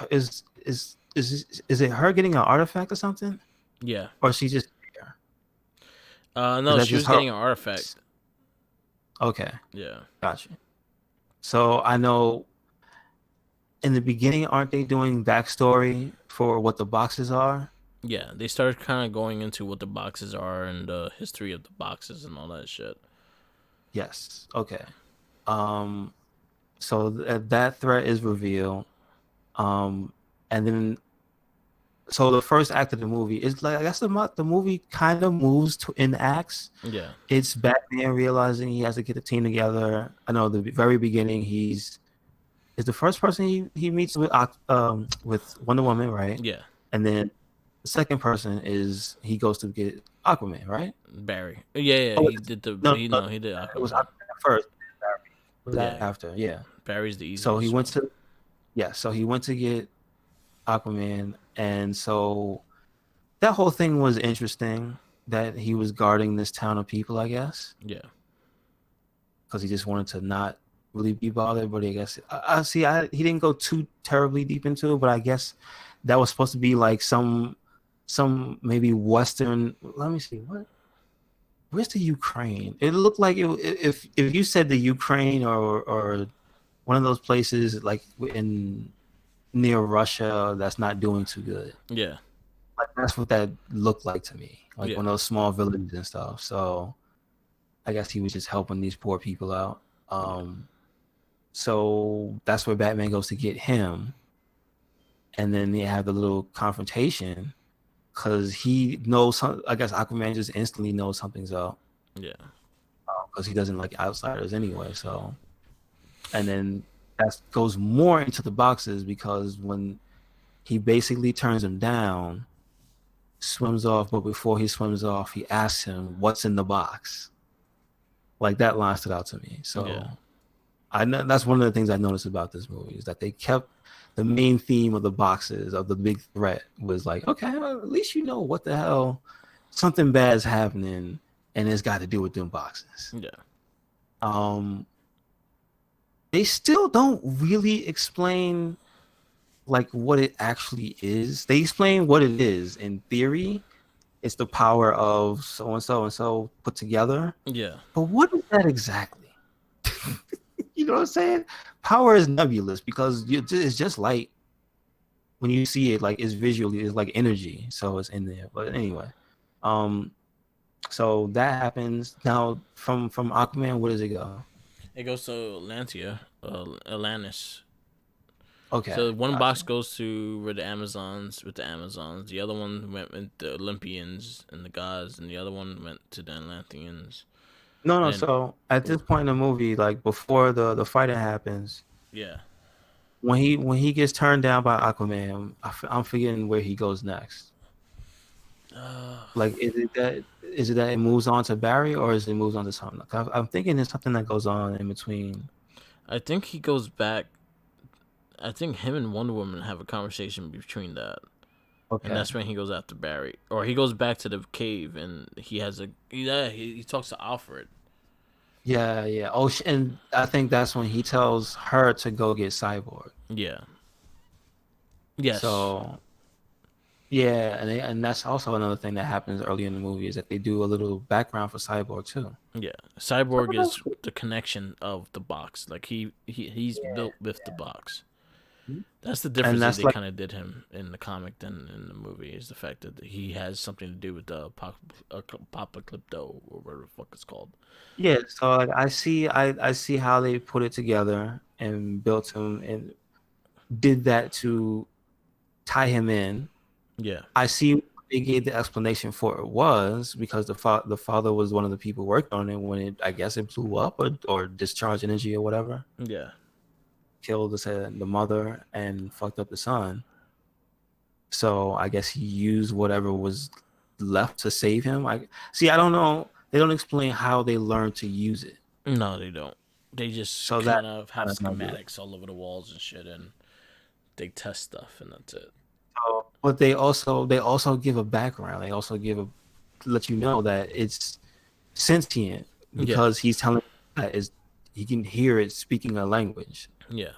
it her getting an artifact or something, Yeah. or is she just there? Is No, that she just was her? getting an artifact. Okay, Yeah. gotcha. So I know in the beginning, aren't they doing backstory for what the boxes are? Yeah. They started kind of going into what the boxes are and the history of the boxes and all that shit. Yes. Okay. Um, so that threat is revealed. And then so the first act of the movie is like, I guess the movie kind of moves in acts. Yeah. It's Batman realizing he has to get the team together. I know the very beginning is the first person he meets with Wonder Woman, right? Yeah. And then the second person is he goes to get Aquaman, right? Barry. Yeah. Yeah. Oh, He did the. no, He no, no. He did it was Aquaman. Aquaman first. It was Yeah. after, yeah. Barry's the So he easiest went one. to so he went to get Aquaman, and so that whole thing was interesting that he was guarding this town of people, I guess, Yeah. because he just wanted to not really be bothered. But I guess I see. He didn't go too terribly deep into it, but I guess that was supposed to be like some maybe Western. Let me see where's the Ukraine. It looked like if you said the Ukraine or one of those places like in near Russia that's not doing too good. Yeah. Like that's what that looked like to me, like Yeah. one of those small villages and stuff. So I guess he was just helping these poor people out. Yeah. So that's where Batman goes to get him, and then they have the little confrontation because he knows. I guess Aquaman just instantly knows something's up Yeah. because he doesn't like outsiders anyway. So, and then that goes more into the boxes because when he basically turns him down, swims off, but before he swims off, he asks him, "What's in the box?" Like that line stood out to me. Yeah. So I know that's one of the things I noticed about this movie is that they kept the main theme of the boxes of the big threat was like, okay, well, at least you know what the hell something bad is happening, and it's got to do with them boxes. Yeah. Um, they still don't really explain like what it actually is. They explain what it is in theory. It's the power of so and so put together. Yeah. But what is that exactly? You know what I'm saying? Power is nebulous because it's just light. When you see it, like it's visually, it's like energy, so it's in there. But anyway, um, so that happens now. From Aquaman, where does it go? It goes to Atlantia, Atlantis. Okay, So one box gotcha. goes to where the Amazons with the Amazons. The other one went with the Olympians and the gods, and the other one went to the Atlanteans. No, no. And So at this point in the movie, like before the fighting happens, yeah, when he gets turned down by Aquaman, I'm forgetting where he goes next. uh, Like, is it that it moves on to Barry, or is it moves on to something? Like, I'm thinking there's something that goes on in between. I think he goes back. I think him and Wonder Woman have a conversation between that, and Okay. that's when he goes after Barry, or he goes back to the cave and he has a he talks to Alfred. Yeah, yeah. Oh, and I think that's when he tells her to go get Cyborg. Yeah. Yes. So yeah, and that's also another thing that happens early in the movie is that they do a little background for Cyborg too. Yeah. So Cyborg that's is the connection of the box. Like he's built with the box. cool. That's the And difference that that's they like kind of did him in the comic than in the movie is the fact that he has something to do with the Apocalypto or whatever the fuck it's called. yeah. So like I see how they put it together and built him and did that to tie him in. Yeah. I see what they gave the explanation for it was because the father was one of the people working on it when it I guess it blew up or discharged energy or whatever, Yeah. killed the mother and fucked up the son. So I guess he used whatever was left to save him. I see. I don't know. They don't explain how they learned to use it. No, they don't. They just So that kind of have kind of nebulous. schematics all over the walls and shit, and they test stuff, and that's it. So, but they also give a background. They also give a let you know that it's sentient Yeah. because he's telling that is he can hear it speaking a language, Yeah.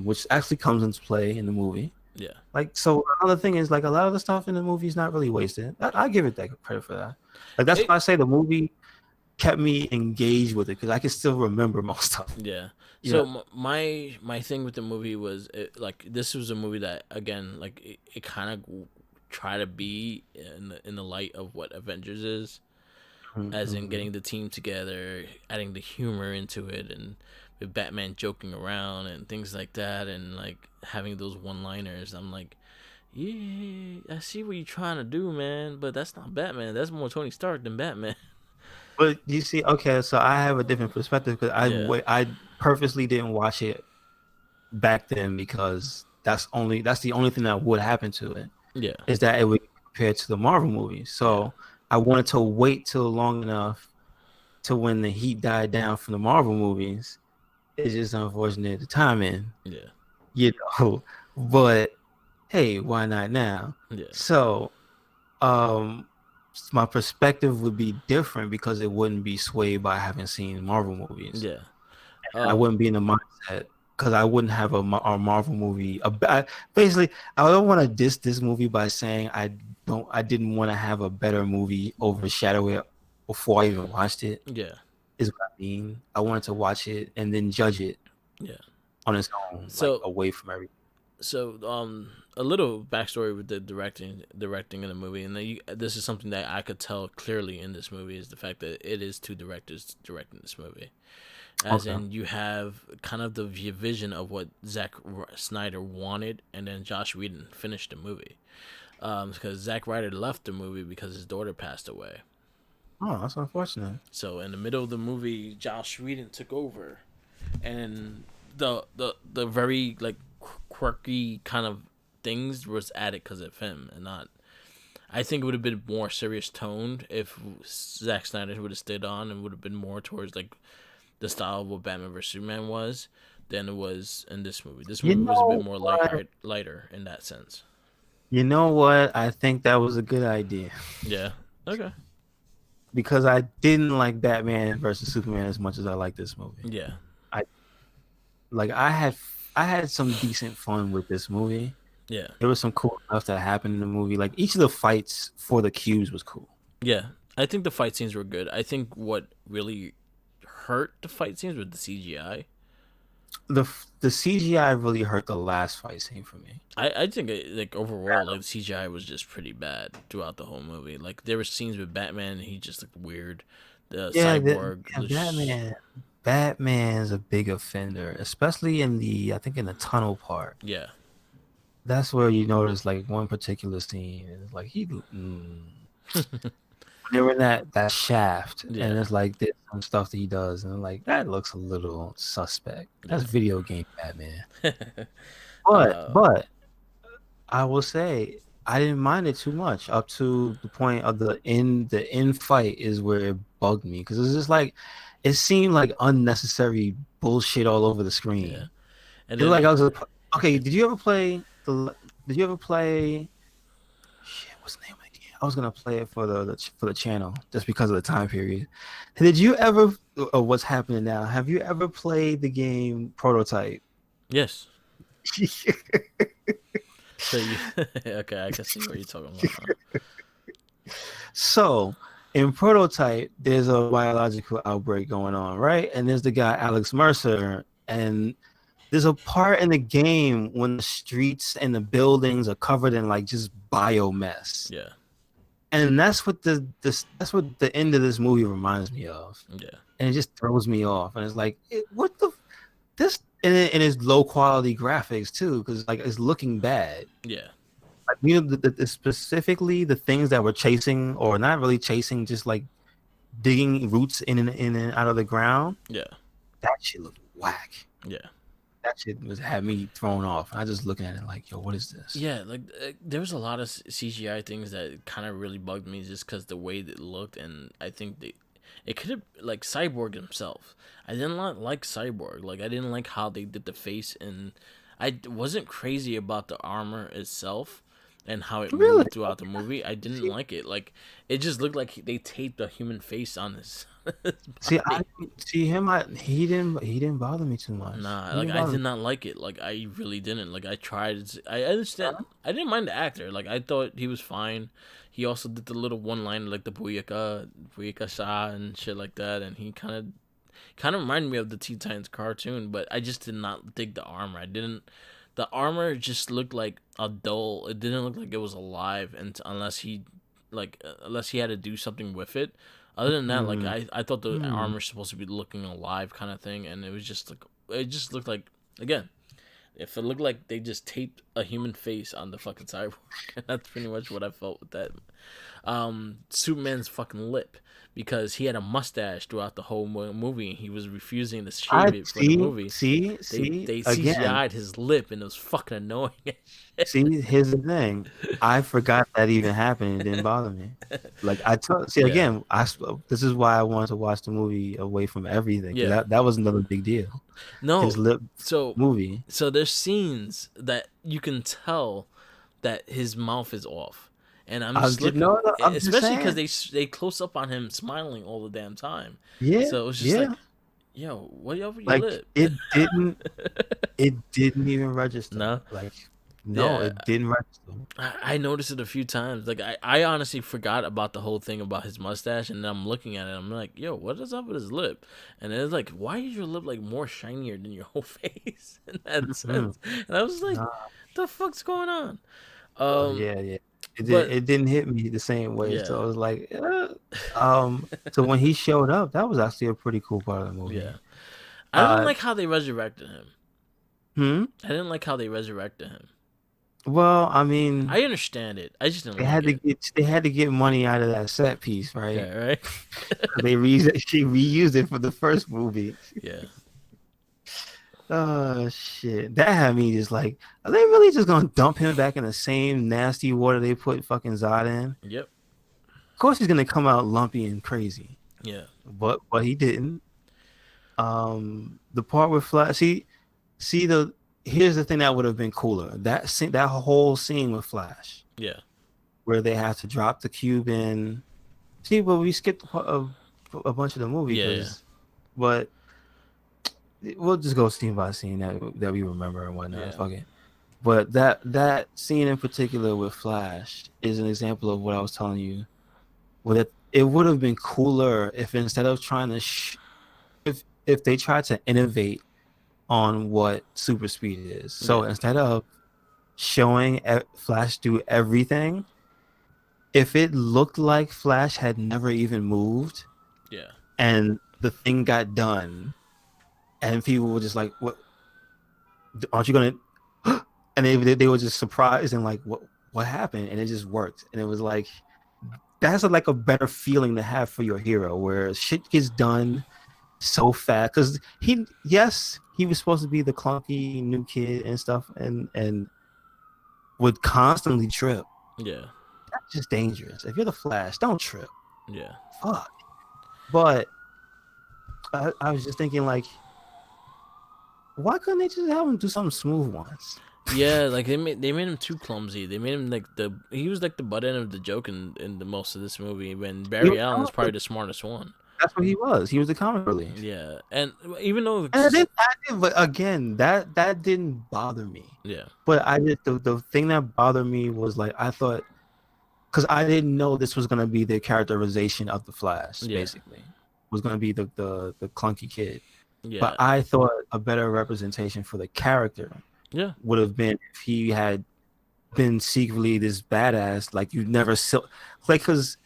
which actually comes into play in the movie. Yeah. Like, so another thing is like a lot of the stuff in the movie is not really wasted. I give it that credit for that. Like that's It. why I say the movie kept me engaged with it because I can still remember most of it. Yeah. Yeah. So my thing with the movie was like this was a movie that again like it kind of tried to be in the light of what Avengers is, as in Mm-hmm. getting the team together, adding the humor into it, and with Batman joking around and things like that, and like having those one-liners. I'm like, yeah, I see what you're trying to do, man, but that's not Batman. That's more Tony Stark than Batman. But you see, okay, so I have a different perspective because Yeah, I purposely didn't watch it back then because that's the only thing that would happen to it yeah, is that it would compare to the Marvel movies. yeah, So I wanted to wait till long enough to when the heat died down from the Marvel movies. It's just unfortunate the timing, yeah, you know. But hey, why not now? yeah, So um my perspective would be different because it wouldn't be swayed by having seen Marvel movies. yeah. I Um, wouldn't be in the mindset because I wouldn't have a Marvel movie. Basically, I don't want to diss this movie by saying I didn't want to have a better movie overshadow it before I even watched it. yeah, Is what I mean. I wanted to watch it and then judge it yeah. on its own, like So away from everything. so a little backstory with the directing in the movie, and then this is something that I could tell clearly in this movie is the fact that it is two directors directing this movie, as Okay. in you have kind of the vision of what Zack Snyder wanted, and then Josh Whedon finished the movie, because Zack Ryder left the movie because his daughter passed away. Oh, that's unfortunate. So in the middle of the movie, Josh Whedon took over, and the very like quirky kind of things was added because of him and not. I think it would have been more serious toned if Zack Snyder would have stayed on and would have been more towards like the style of what Batman vs Superman was than it was in this movie. This You movie was a bit know more what? lighter in that sense. You know what? I think that was a good idea Yeah. Okay. because I didn't like Batman versus Superman as much as I like this movie. Yeah. I like I had some decent fun with this movie. Yeah. There was some cool stuff that happened in the movie. Like each of the fights for the cubes was cool. Yeah. I think the fight scenes were good. I think what really hurt the fight scenes was the CGI. The the CGI really hurt the last fight scene for me. I think like overall like the CGI was just pretty bad throughout the whole movie. Like there were scenes with Batman and he just looked weird. The cyborg Yeah, was Batman's a big offender, especially in the I think in the tunnel part. yeah. That's where you notice like one particular scene is like they were in that shaft and Yeah. it's like there's some stuff that he does and I'm like that looks a little suspect. That's Yeah. video game Batman. But uh but I will say I didn't mind it too much up to the point of the end fight is where it bugged me because it's just like it seemed like unnecessary bullshit all over the yeah. screen. And It was like then I was okay. Did you ever play? Shit, what's the name of the game? I was gonna play it for the channel just because of the time period. Did you ever? What's happening now? Have you ever played the game Prototype? yes. So you okay, I can see what you're talking about now. So in Prototype, there's a biological outbreak going on, right? And there's the guy Alex Mercer, and there's a part in the game when the streets and the buildings are covered in like just bio mess. Yeah. And that's what the end of this movie reminds me of. Yeah. And it just throws me off. And it's like, what the this and it's low quality graphics too, because like it's looking bad. Yeah. Like specifically the things that were chasing or not really chasing, just like digging roots in and out of the ground. Yeah. That shit looked whack. Yeah. That shit had me thrown off. I just looking at it like, yo, what is this? Yeah, like there was a lot of CGI things that kind of really bugged me just because the way it looked, and I think it could have like Cyborg himself. I didn't like Cyborg. Like I didn't like how they did the face, and I wasn't crazy about the armor itself and how it Really? moved throughout the movie. I didn't like it. Like it just looked like they taped a human face on his, his See, I body. didn't see him. He didn't bother me too much. Nah, He like didn't I bother did me. not like it. Like I really didn't. Like I tried. I understand. I didn't mind the actor. Like I thought he was fine. He also did the little one line like the Booyaka Shah and shit like that. And he kind of reminded me of the Teen Titans cartoon. But I just did not dig the armor. I didn't. The armor just looked like a dull. It didn't look like it was alive, and unless he had to do something with it. Other than that, like Mm, I thought the mm. armor's supposed to be looking alive kind of thing, and it was just like it just looked like again, if it looked like they just taped a human face on the fucking cyborg, and that's pretty much what I felt with that. Superman's fucking lip because he had a mustache throughout the whole movie, and he was refusing to I shave it for the see, movie. see, They see they again. CGI'd his lip, and it was fucking annoying. See, here's the thing. I forgot that even happened. It didn't bother me. Like I told, see Yeah. again. This is why I wanted to watch the movie away from everything because Yeah. that was another big deal. His No. lip So movie. so there's scenes that you can tell that his mouth is off, and I'm I'm just just looking, no, I'm just especially because saying. they close up on him smiling all the damn time. Yeah, So it was just yeah. like, yo, what over your Like lip? it didn't even register. No, Like no, yeah, it didn't register. I noticed it a few times. Like I honestly forgot about the whole thing about his mustache, and then I'm looking at it. I'm like, yo, what is up with his lip? And it's like, why is your lip like more shinier than your whole face in that Mm, sense? And I was like, nah. the fuck's going on? Oh Um, yeah, yeah. but It didn't hit me the same way. So yeah, I was like, so when he showed up, that was actually a pretty cool part of the movie. yeah. I didn't Uh, like how they resurrected him. hmm. I didn't like how they resurrected him. Well, I mean, I understand it. I just didn't like it. they had to get money out of that set piece, right? Yeah, right. She reused it for the first movie. Yeah, Oh shit. That had me just like, are they really just gonna dump him back in the same nasty water they put fucking Zod in? Of Yep. course he's gonna come out lumpy and crazy. Yeah. But he didn't. The part with Flash, see the here's the thing that would have been cooler. That scene, that whole scene with Flash, Yeah. where they have to drop the cube in. See, but we skipped a bunch of the movie Yeah. Yeah. but we'll just go scene by scene that we remember and whatnot. Yeah. Fuck it. But that scene in particular with Flash is an example of what I was telling you. Well, it would have been cooler if instead of trying to if they tried to innovate on what super speed is. So Yeah. instead of showing Flash do everything, if it looked like Flash had never even moved Yeah. and the thing got done, and people were just like, "What? Aren't you gonna?" And they were just surprised and like, "What happened?" And it just worked, and it was like that's like a better feeling to have for your hero, where shit gets done so fast. Because yes, he was supposed to be the clunky new kid and stuff, and would constantly trip. Yeah. That's just dangerous. If you're the Flash, don't trip. Yeah. Fuck. But I was just thinking, like, why couldn't they just have him do something smooth once? Yeah, like they made him too clumsy. They made him like he was like the butt end of the joke in the most of this movie. When He Barry was Allen is comic. probably the smartest one. That's what he was. He was the comic relief. Yeah, and even though And but again, that didn't bother me. yeah, But I did the thing that bothered me was like I thought because I didn't know this was gonna be the characterization of the Flash. yeah, Basically, was gonna be the clunky kid. But yeah, I thought a better representation for the character yeah, would have been if he had been secretly this badass, like you never like because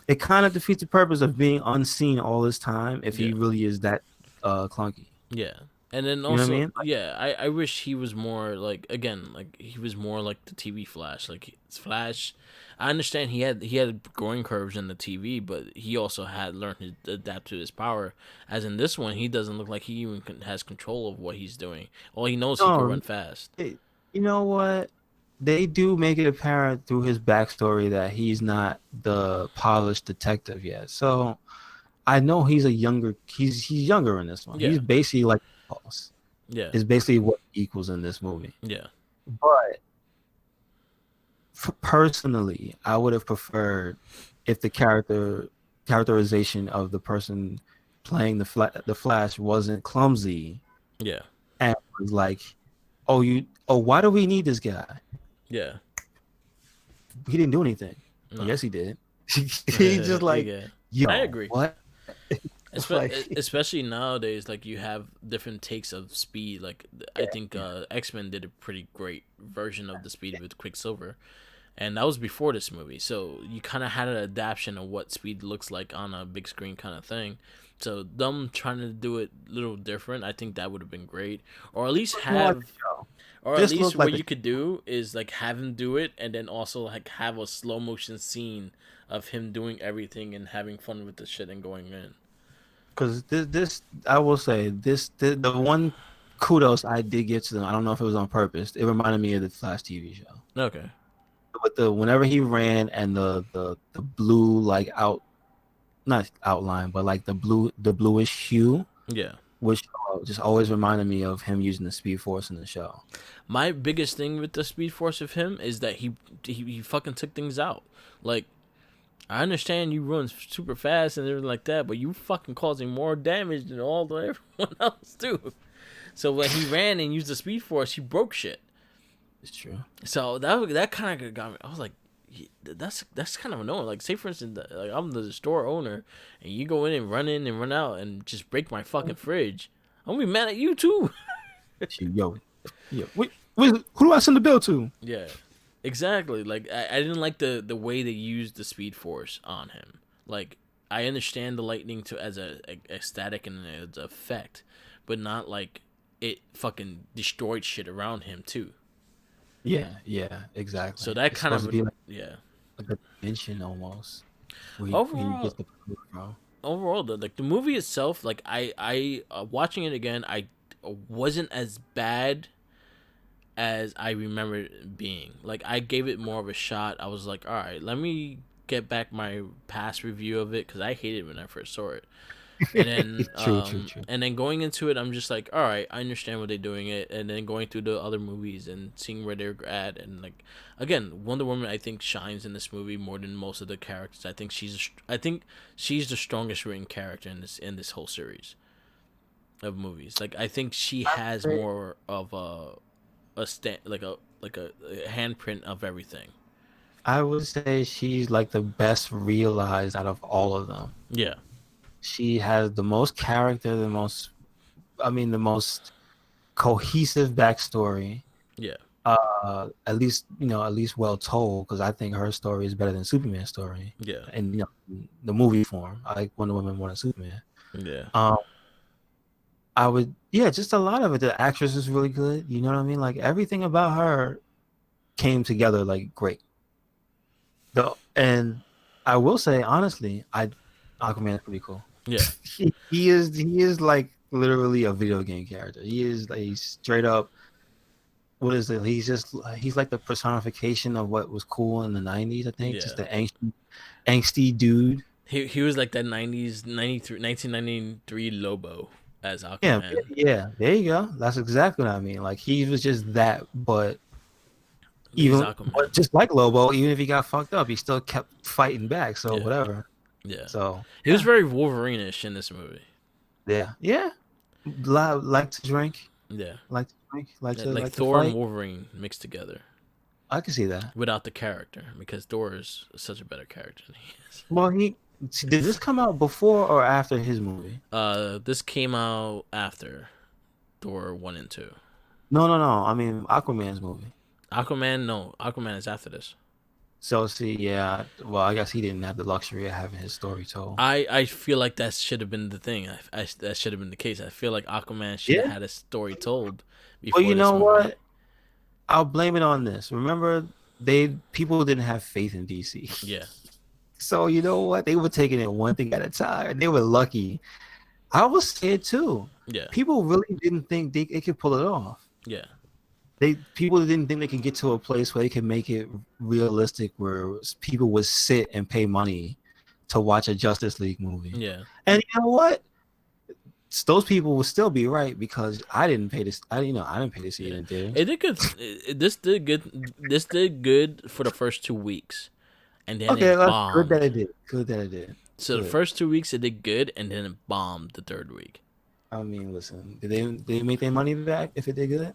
it kind of defeats the purpose of being unseen all this time if he yeah. really is that clunky. Yeah. And then You know what I also, mean? Like, yeah, I wish he was more like again, like he was more like the TV Flash. Like it's Flash, I understand he had growing curves in the TV, but he also had learned to adapt to his power. As in this one, he doesn't look like he even has control of what he's doing. All he knows he can no, run fast. you know what? They do make it apparent through his backstory that he's not the polished detective yet. So I know he's a younger. He's younger in this one. He's Yeah, basically like Pulse. yeah, Is basically what he equals in this movie. yeah, But personally, I would have preferred if the characterization of the person playing the Flash wasn't clumsy yeah, and was like, why do we need this guy? yeah. He didn't do anything. No, Yes, he did. He just like, yeah. I yo, agree. what? Like, Especially nowadays, like you have different takes of speed. Like I think X-Men did a pretty great version of the speed with Quicksilver, and that was before this movie. So you kind of had an adaptation of what speed looks like on a big screen kind of thing. So them trying to do it a little different, I think that would have been great, or at least more like a have, show. or at This least looked what like a you could do is like have him do it, and then also like have a slow motion scene of him doing everything and having fun with the shit and going in. because this I will say the one kudos I did give to them. I don't know if it was on purpose. It reminded me of the Flash TV show. Okay. With the whenever he ran and the blue like not outline but like the bluish hue, Yeah. which just always reminded me of him using the Speed Force in the show. My biggest thing with the Speed Force of him is that he fucking took things out. Like I understand you run super fast and everything like that, but you fucking causing more damage than all the everyone else too. So when he ran and used the Speed Force, he broke shit. It's true. So that kind of got me. I was like, that's kind of annoying. Like, say for instance, like I'm the store owner, and you go in and run out and just break my fucking fridge. I'm gonna be mad at you too. Yo, who do I send the bill to? Yeah, exactly. Like I didn't like the way they used the Speed Force on him. Like I understand the lightning to as a static and as effect, but not like it fucking destroyed shit around him too. Yeah, exactly. So that It's kind supposed to of be yeah. like a dimension almost. Where he Overall, gets the power from. overall, the movie itself, like I watching it again, I wasn't as bad as I remember it being. Like I gave it more of a shot. I was like, all right, let me get back my past review of it because I hated it when I first saw it. True, true, true. And then going into it, I'm just like, all right, I understand what they're doing it. And then going through the other movies and seeing where they're at, and like, again, Wonder Woman, I think shines in this movie more than most of the characters. I think she's the strongest written character in this whole series of movies. Like, I think she has more of a handprint of everything. I would say she's like the best realized out of all of them. Yeah, She has the most character, the most cohesive backstory. yeah, At least well told, because I think her story is better than Superman's story. yeah, And the movie form, I like Wonder Woman more than Superman. yeah, Um, just a lot of it. The actress is really good. You know what I mean? Like everything about her came together like great. And I will say honestly, Aquaman is pretty cool. yeah, He is like literally a video game character. He is like straight up. What is it? He's like the personification of what was cool in the 90s, I think. yeah. Just the angsty dude. He was like that 90s 93 1993 Lobo as Yeah, Aquaman. yeah. There you go. That's exactly what I mean. Like he was just that, But he's Aquaman. but just like Lobo, even if he got fucked up, he still kept fighting back. So Yeah, whatever. yeah. So He was very Wolverine-ish in this movie. yeah. Like to drink, Yeah, like to drink, yeah, like like to Thor and fight. Wolverine mixed together I can see that. without the character because Thor is such a better character than he is. Well, did this come out before or after his movie? This came out after Thor 1 and 2. No. I mean Aquaman's movie. Aquaman, no, Aquaman is after this. So see, yeah. Well, I guess he didn't have the luxury of having his story told. I feel like that should have been the thing. That should have been the case. I feel like Aquaman should have Yeah. had a story told Well, before you this know movie. what? I'll blame it on this. Remember, people didn't have faith in DC. Yeah, So you know what? They were taking it one thing at a time, and they were lucky. I was scared too. yeah, People really didn't think they could pull it off. yeah, People didn't think they could get to a place where they could make it realistic, where people would sit and pay money to watch a Justice League movie. yeah. And you know what? Those people will still be right because I didn't pay this. I didn't pay to see it in theaters. It did good. This did good. This did good for the first 2 weeks, and then Okay, it that's good that bombed. it did. Good that it did. So the Good. first 2 weeks it did good, and then it bombed the third week. I mean, listen, did they make their money back if it did good?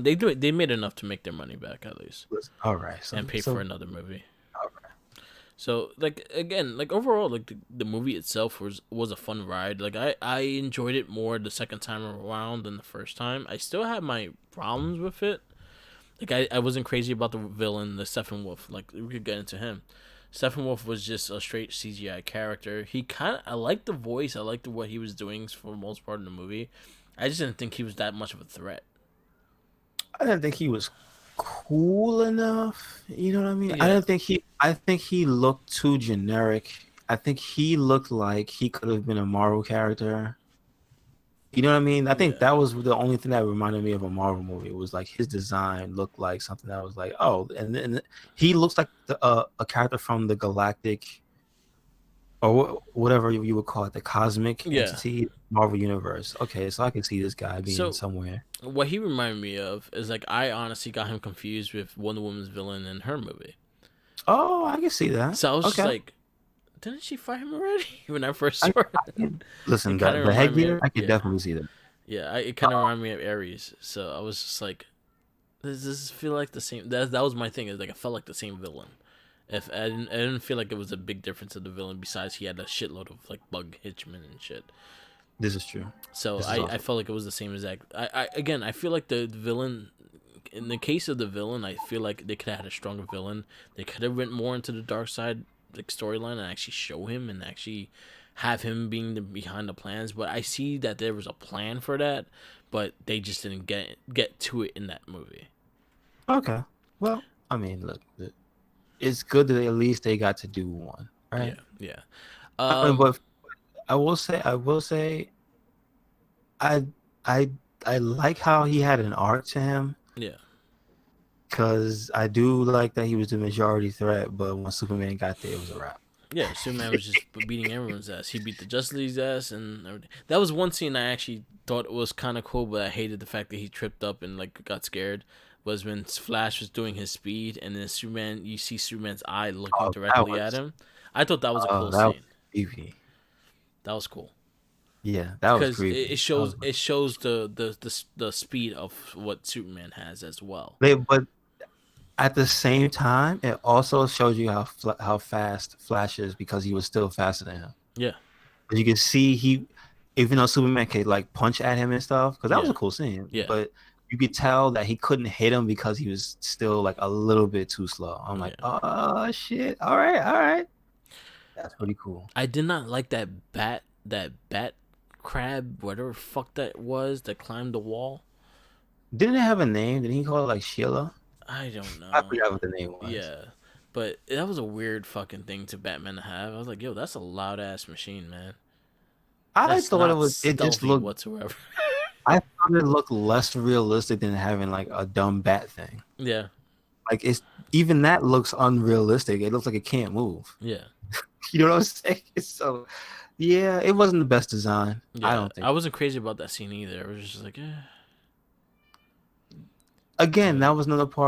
They do it. They made enough to make their money back at least, Listen, all right, and pay for so another movie. all right. So like again, like overall, like the movie itself was a fun ride. Like I enjoyed it more the second time around than the first time. I still had my problems with it. Like I wasn't crazy about the villain, the Steppenwolf. Like we could get into him. Steppenwolf was just a straight CGI character. I liked the voice. I liked what he was doing for the most part of the movie. I just didn't think he was that much of a threat. I didn't think he was cool enough. You know what I mean? Yeah, I think he looked too generic. I think he looked like he could have been a Marvel character. You know what I mean? I think yeah, that was the only thing that reminded me of a Marvel movie. It was like his design looked like something that was like, oh, and then he looks like a character from the Galactic or whatever you would call it, the cosmic yeah. entity Marvel universe. Okay, so I can see this guy being So somewhere. what he reminded me of is like I honestly got him confused with Wonder Woman's villain in her movie. Oh, I can see that. So I was just Okay. like, didn't she fight him already when I first I, saw her? I can, listen, It kind of the reminded me headgear, of I could yeah, definitely see that. yeah. It kind of reminded me of Ares. So I was just like, does this feel like the same? That was my thing. Is like I felt like the same villain. If I didn't feel like it was a big difference of the villain. Besides, he had a shitload of like bug hitchmen and shit. This is true. So This is I also felt like it was the same exact. I feel like the villain. In the case of the villain, I feel like they could have had a stronger villain. They could have went more into the dark side like storyline and actually show him and actually have him being behind the plans. But I see that there was a plan for that, but they just didn't get to it in that movie. okay. Well, I mean, look, it's good that at least they got to do one, right? Yeah, yeah. But I will say, I, I, I like how he had an arc to him. Yeah. Because I do like that he was the majority threat, but when Superman got there, it was a wrap. Yeah, Superman was just beating everyone's ass. He beat the Justice League's ass and everything. That was one scene I actually thought was kind of cool, but I hated the fact that he tripped up and like got scared. Was when Flash was doing his speed, and then Superman, you see Superman's eye looking Oh, that directly at was him. I thought that was a cool that was scene. creepy. That was cool Yeah, that was because creepy. it shows the speed of what Superman has as well. But at the same time, it also shows you how fast Flash is because he was still faster than him. Yeah, But you can see even though Superman could like punch at him and stuff, because that was yeah, a cool scene. yeah, But you could tell that he couldn't hit him because he was still like a little bit too slow. I'm like, yeah. oh shit! All right, all right. That's pretty cool. I did not like that bat crab, whatever fuck that was, that climbed the wall. Didn't it have a name? Didn't he call it like Sheila? I don't I know. forgot what the name was. Yeah, but that was a weird fucking thing to Batman to have. I was like, yo, that's a loud ass machine, man. I That's thought not it just stealthy looked. whatsoever. I thought it looked less realistic than having like a dumb bat thing. Yeah, Like it's even that looks unrealistic. It looks like it can't move. yeah, You know what I'm saying? So yeah, it wasn't the best design. I yeah. don't I think. wasn't crazy about that scene either. I was just like, Again, but that was another part